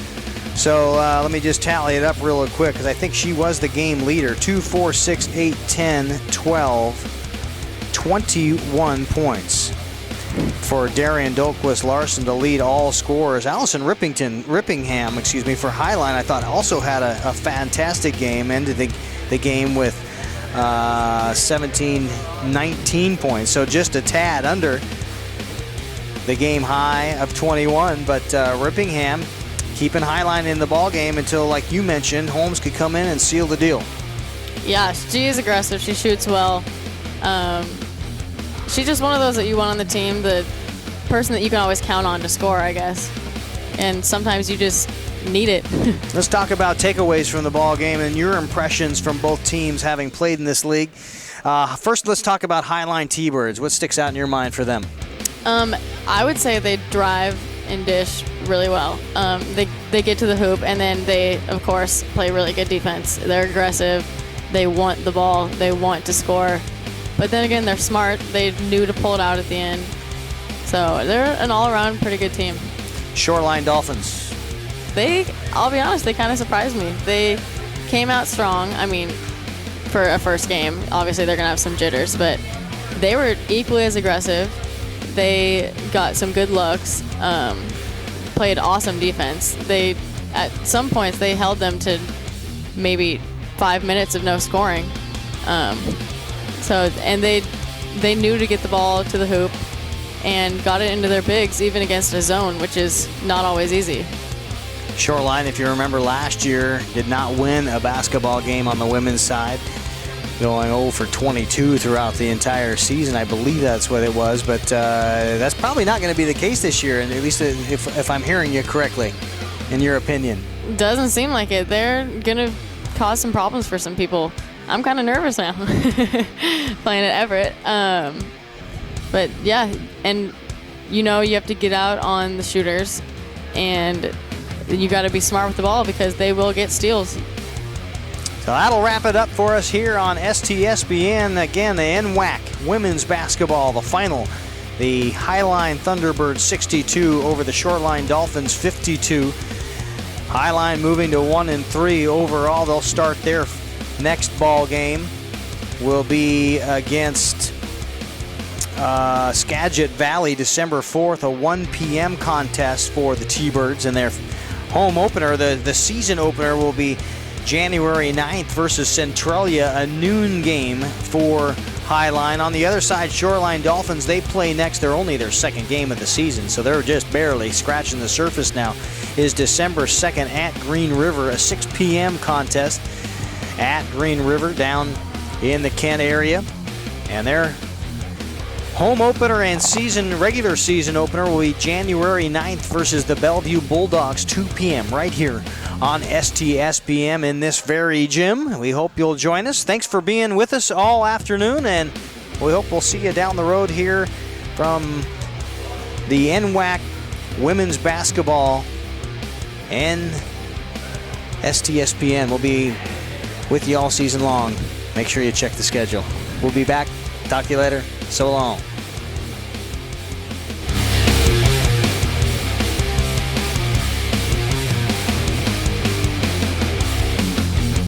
So let me just tally it up real quick, because I think she was the game leader. 2, 4, 6, 8, 10, 12, 21 points for Darian Dolquist Larson to lead all scorers. Allison Rippingham, for Highline, I thought also had a fantastic game. Ended the game with 17-19 points, so just a tad under the game high of 21. But Rippingham keeping Highline in the ball game until, like you mentioned, Holmes could come in and seal the deal. Yeah, she is aggressive. She shoots well. She's just one of those that you want on the team, the person that you can always count on to score, I guess. And sometimes you just need it. Let's talk about takeaways from the ball game and your impressions from both teams having played in this league. First, let's talk about Highline T-Birds. What sticks out in your mind for them? I would say they drive and dish really well. They get to the hoop, and then they, of course, play really good defense. They're aggressive. They want the ball. They want to score. But then again, they're smart. They knew to pull it out at the end. So they're an all-around pretty good team. Shoreline Dolphins. I'll be honest, they kind of surprised me. They came out strong. I mean, for a first game, obviously they're going to have some jitters, but they were equally as aggressive. They got some good looks, played awesome defense. At some points, they held them to maybe 5 minutes of no scoring. And they knew to get the ball to the hoop and got it into their bigs, even against a zone, which is not always easy. Shoreline, if you remember last year, did not win a basketball game on the women's side, going 0 for 22 throughout the entire season. I believe that's what it was, but that's probably not going to be the case this year, and at least if I'm hearing you correctly, in your opinion. Doesn't seem like it. They're going to cause some problems for some people. I'm kind of nervous now playing at Everett. But yeah, and you have to get out on the shooters, and you got to be smart with the ball because they will get steals. So that'll wrap it up for us here on STSPN. Again, the NWAC women's basketball, the final. The Highline Thunderbirds 62 over the Shoreline Dolphins 52. Highline moving to 1-3 overall. They'll start their next ball game will be against Skagit Valley, December 4th, a 1 p.m. contest for the T-Birds. And their home opener, the season opener, will be January 9th versus Centralia, a noon game for Highline. On the other side, Shoreline Dolphins, they play next. They're only their second game of the season, so they're just barely scratching the surface now. Is December 2nd at Green River, a 6 p.m. contest at Green River down in the Kent area. And their home opener and regular season opener will be January 9th versus the Bellevue Bulldogs, 2 p.m. right here on STSPN in this very gym. We hope you'll join us. Thanks for being with us all afternoon, and we hope we'll see you down the road here from the NWAC women's basketball and STSPN. We'll be with you all season long. Make sure you check the schedule. We'll be back. Talk to you later. So long.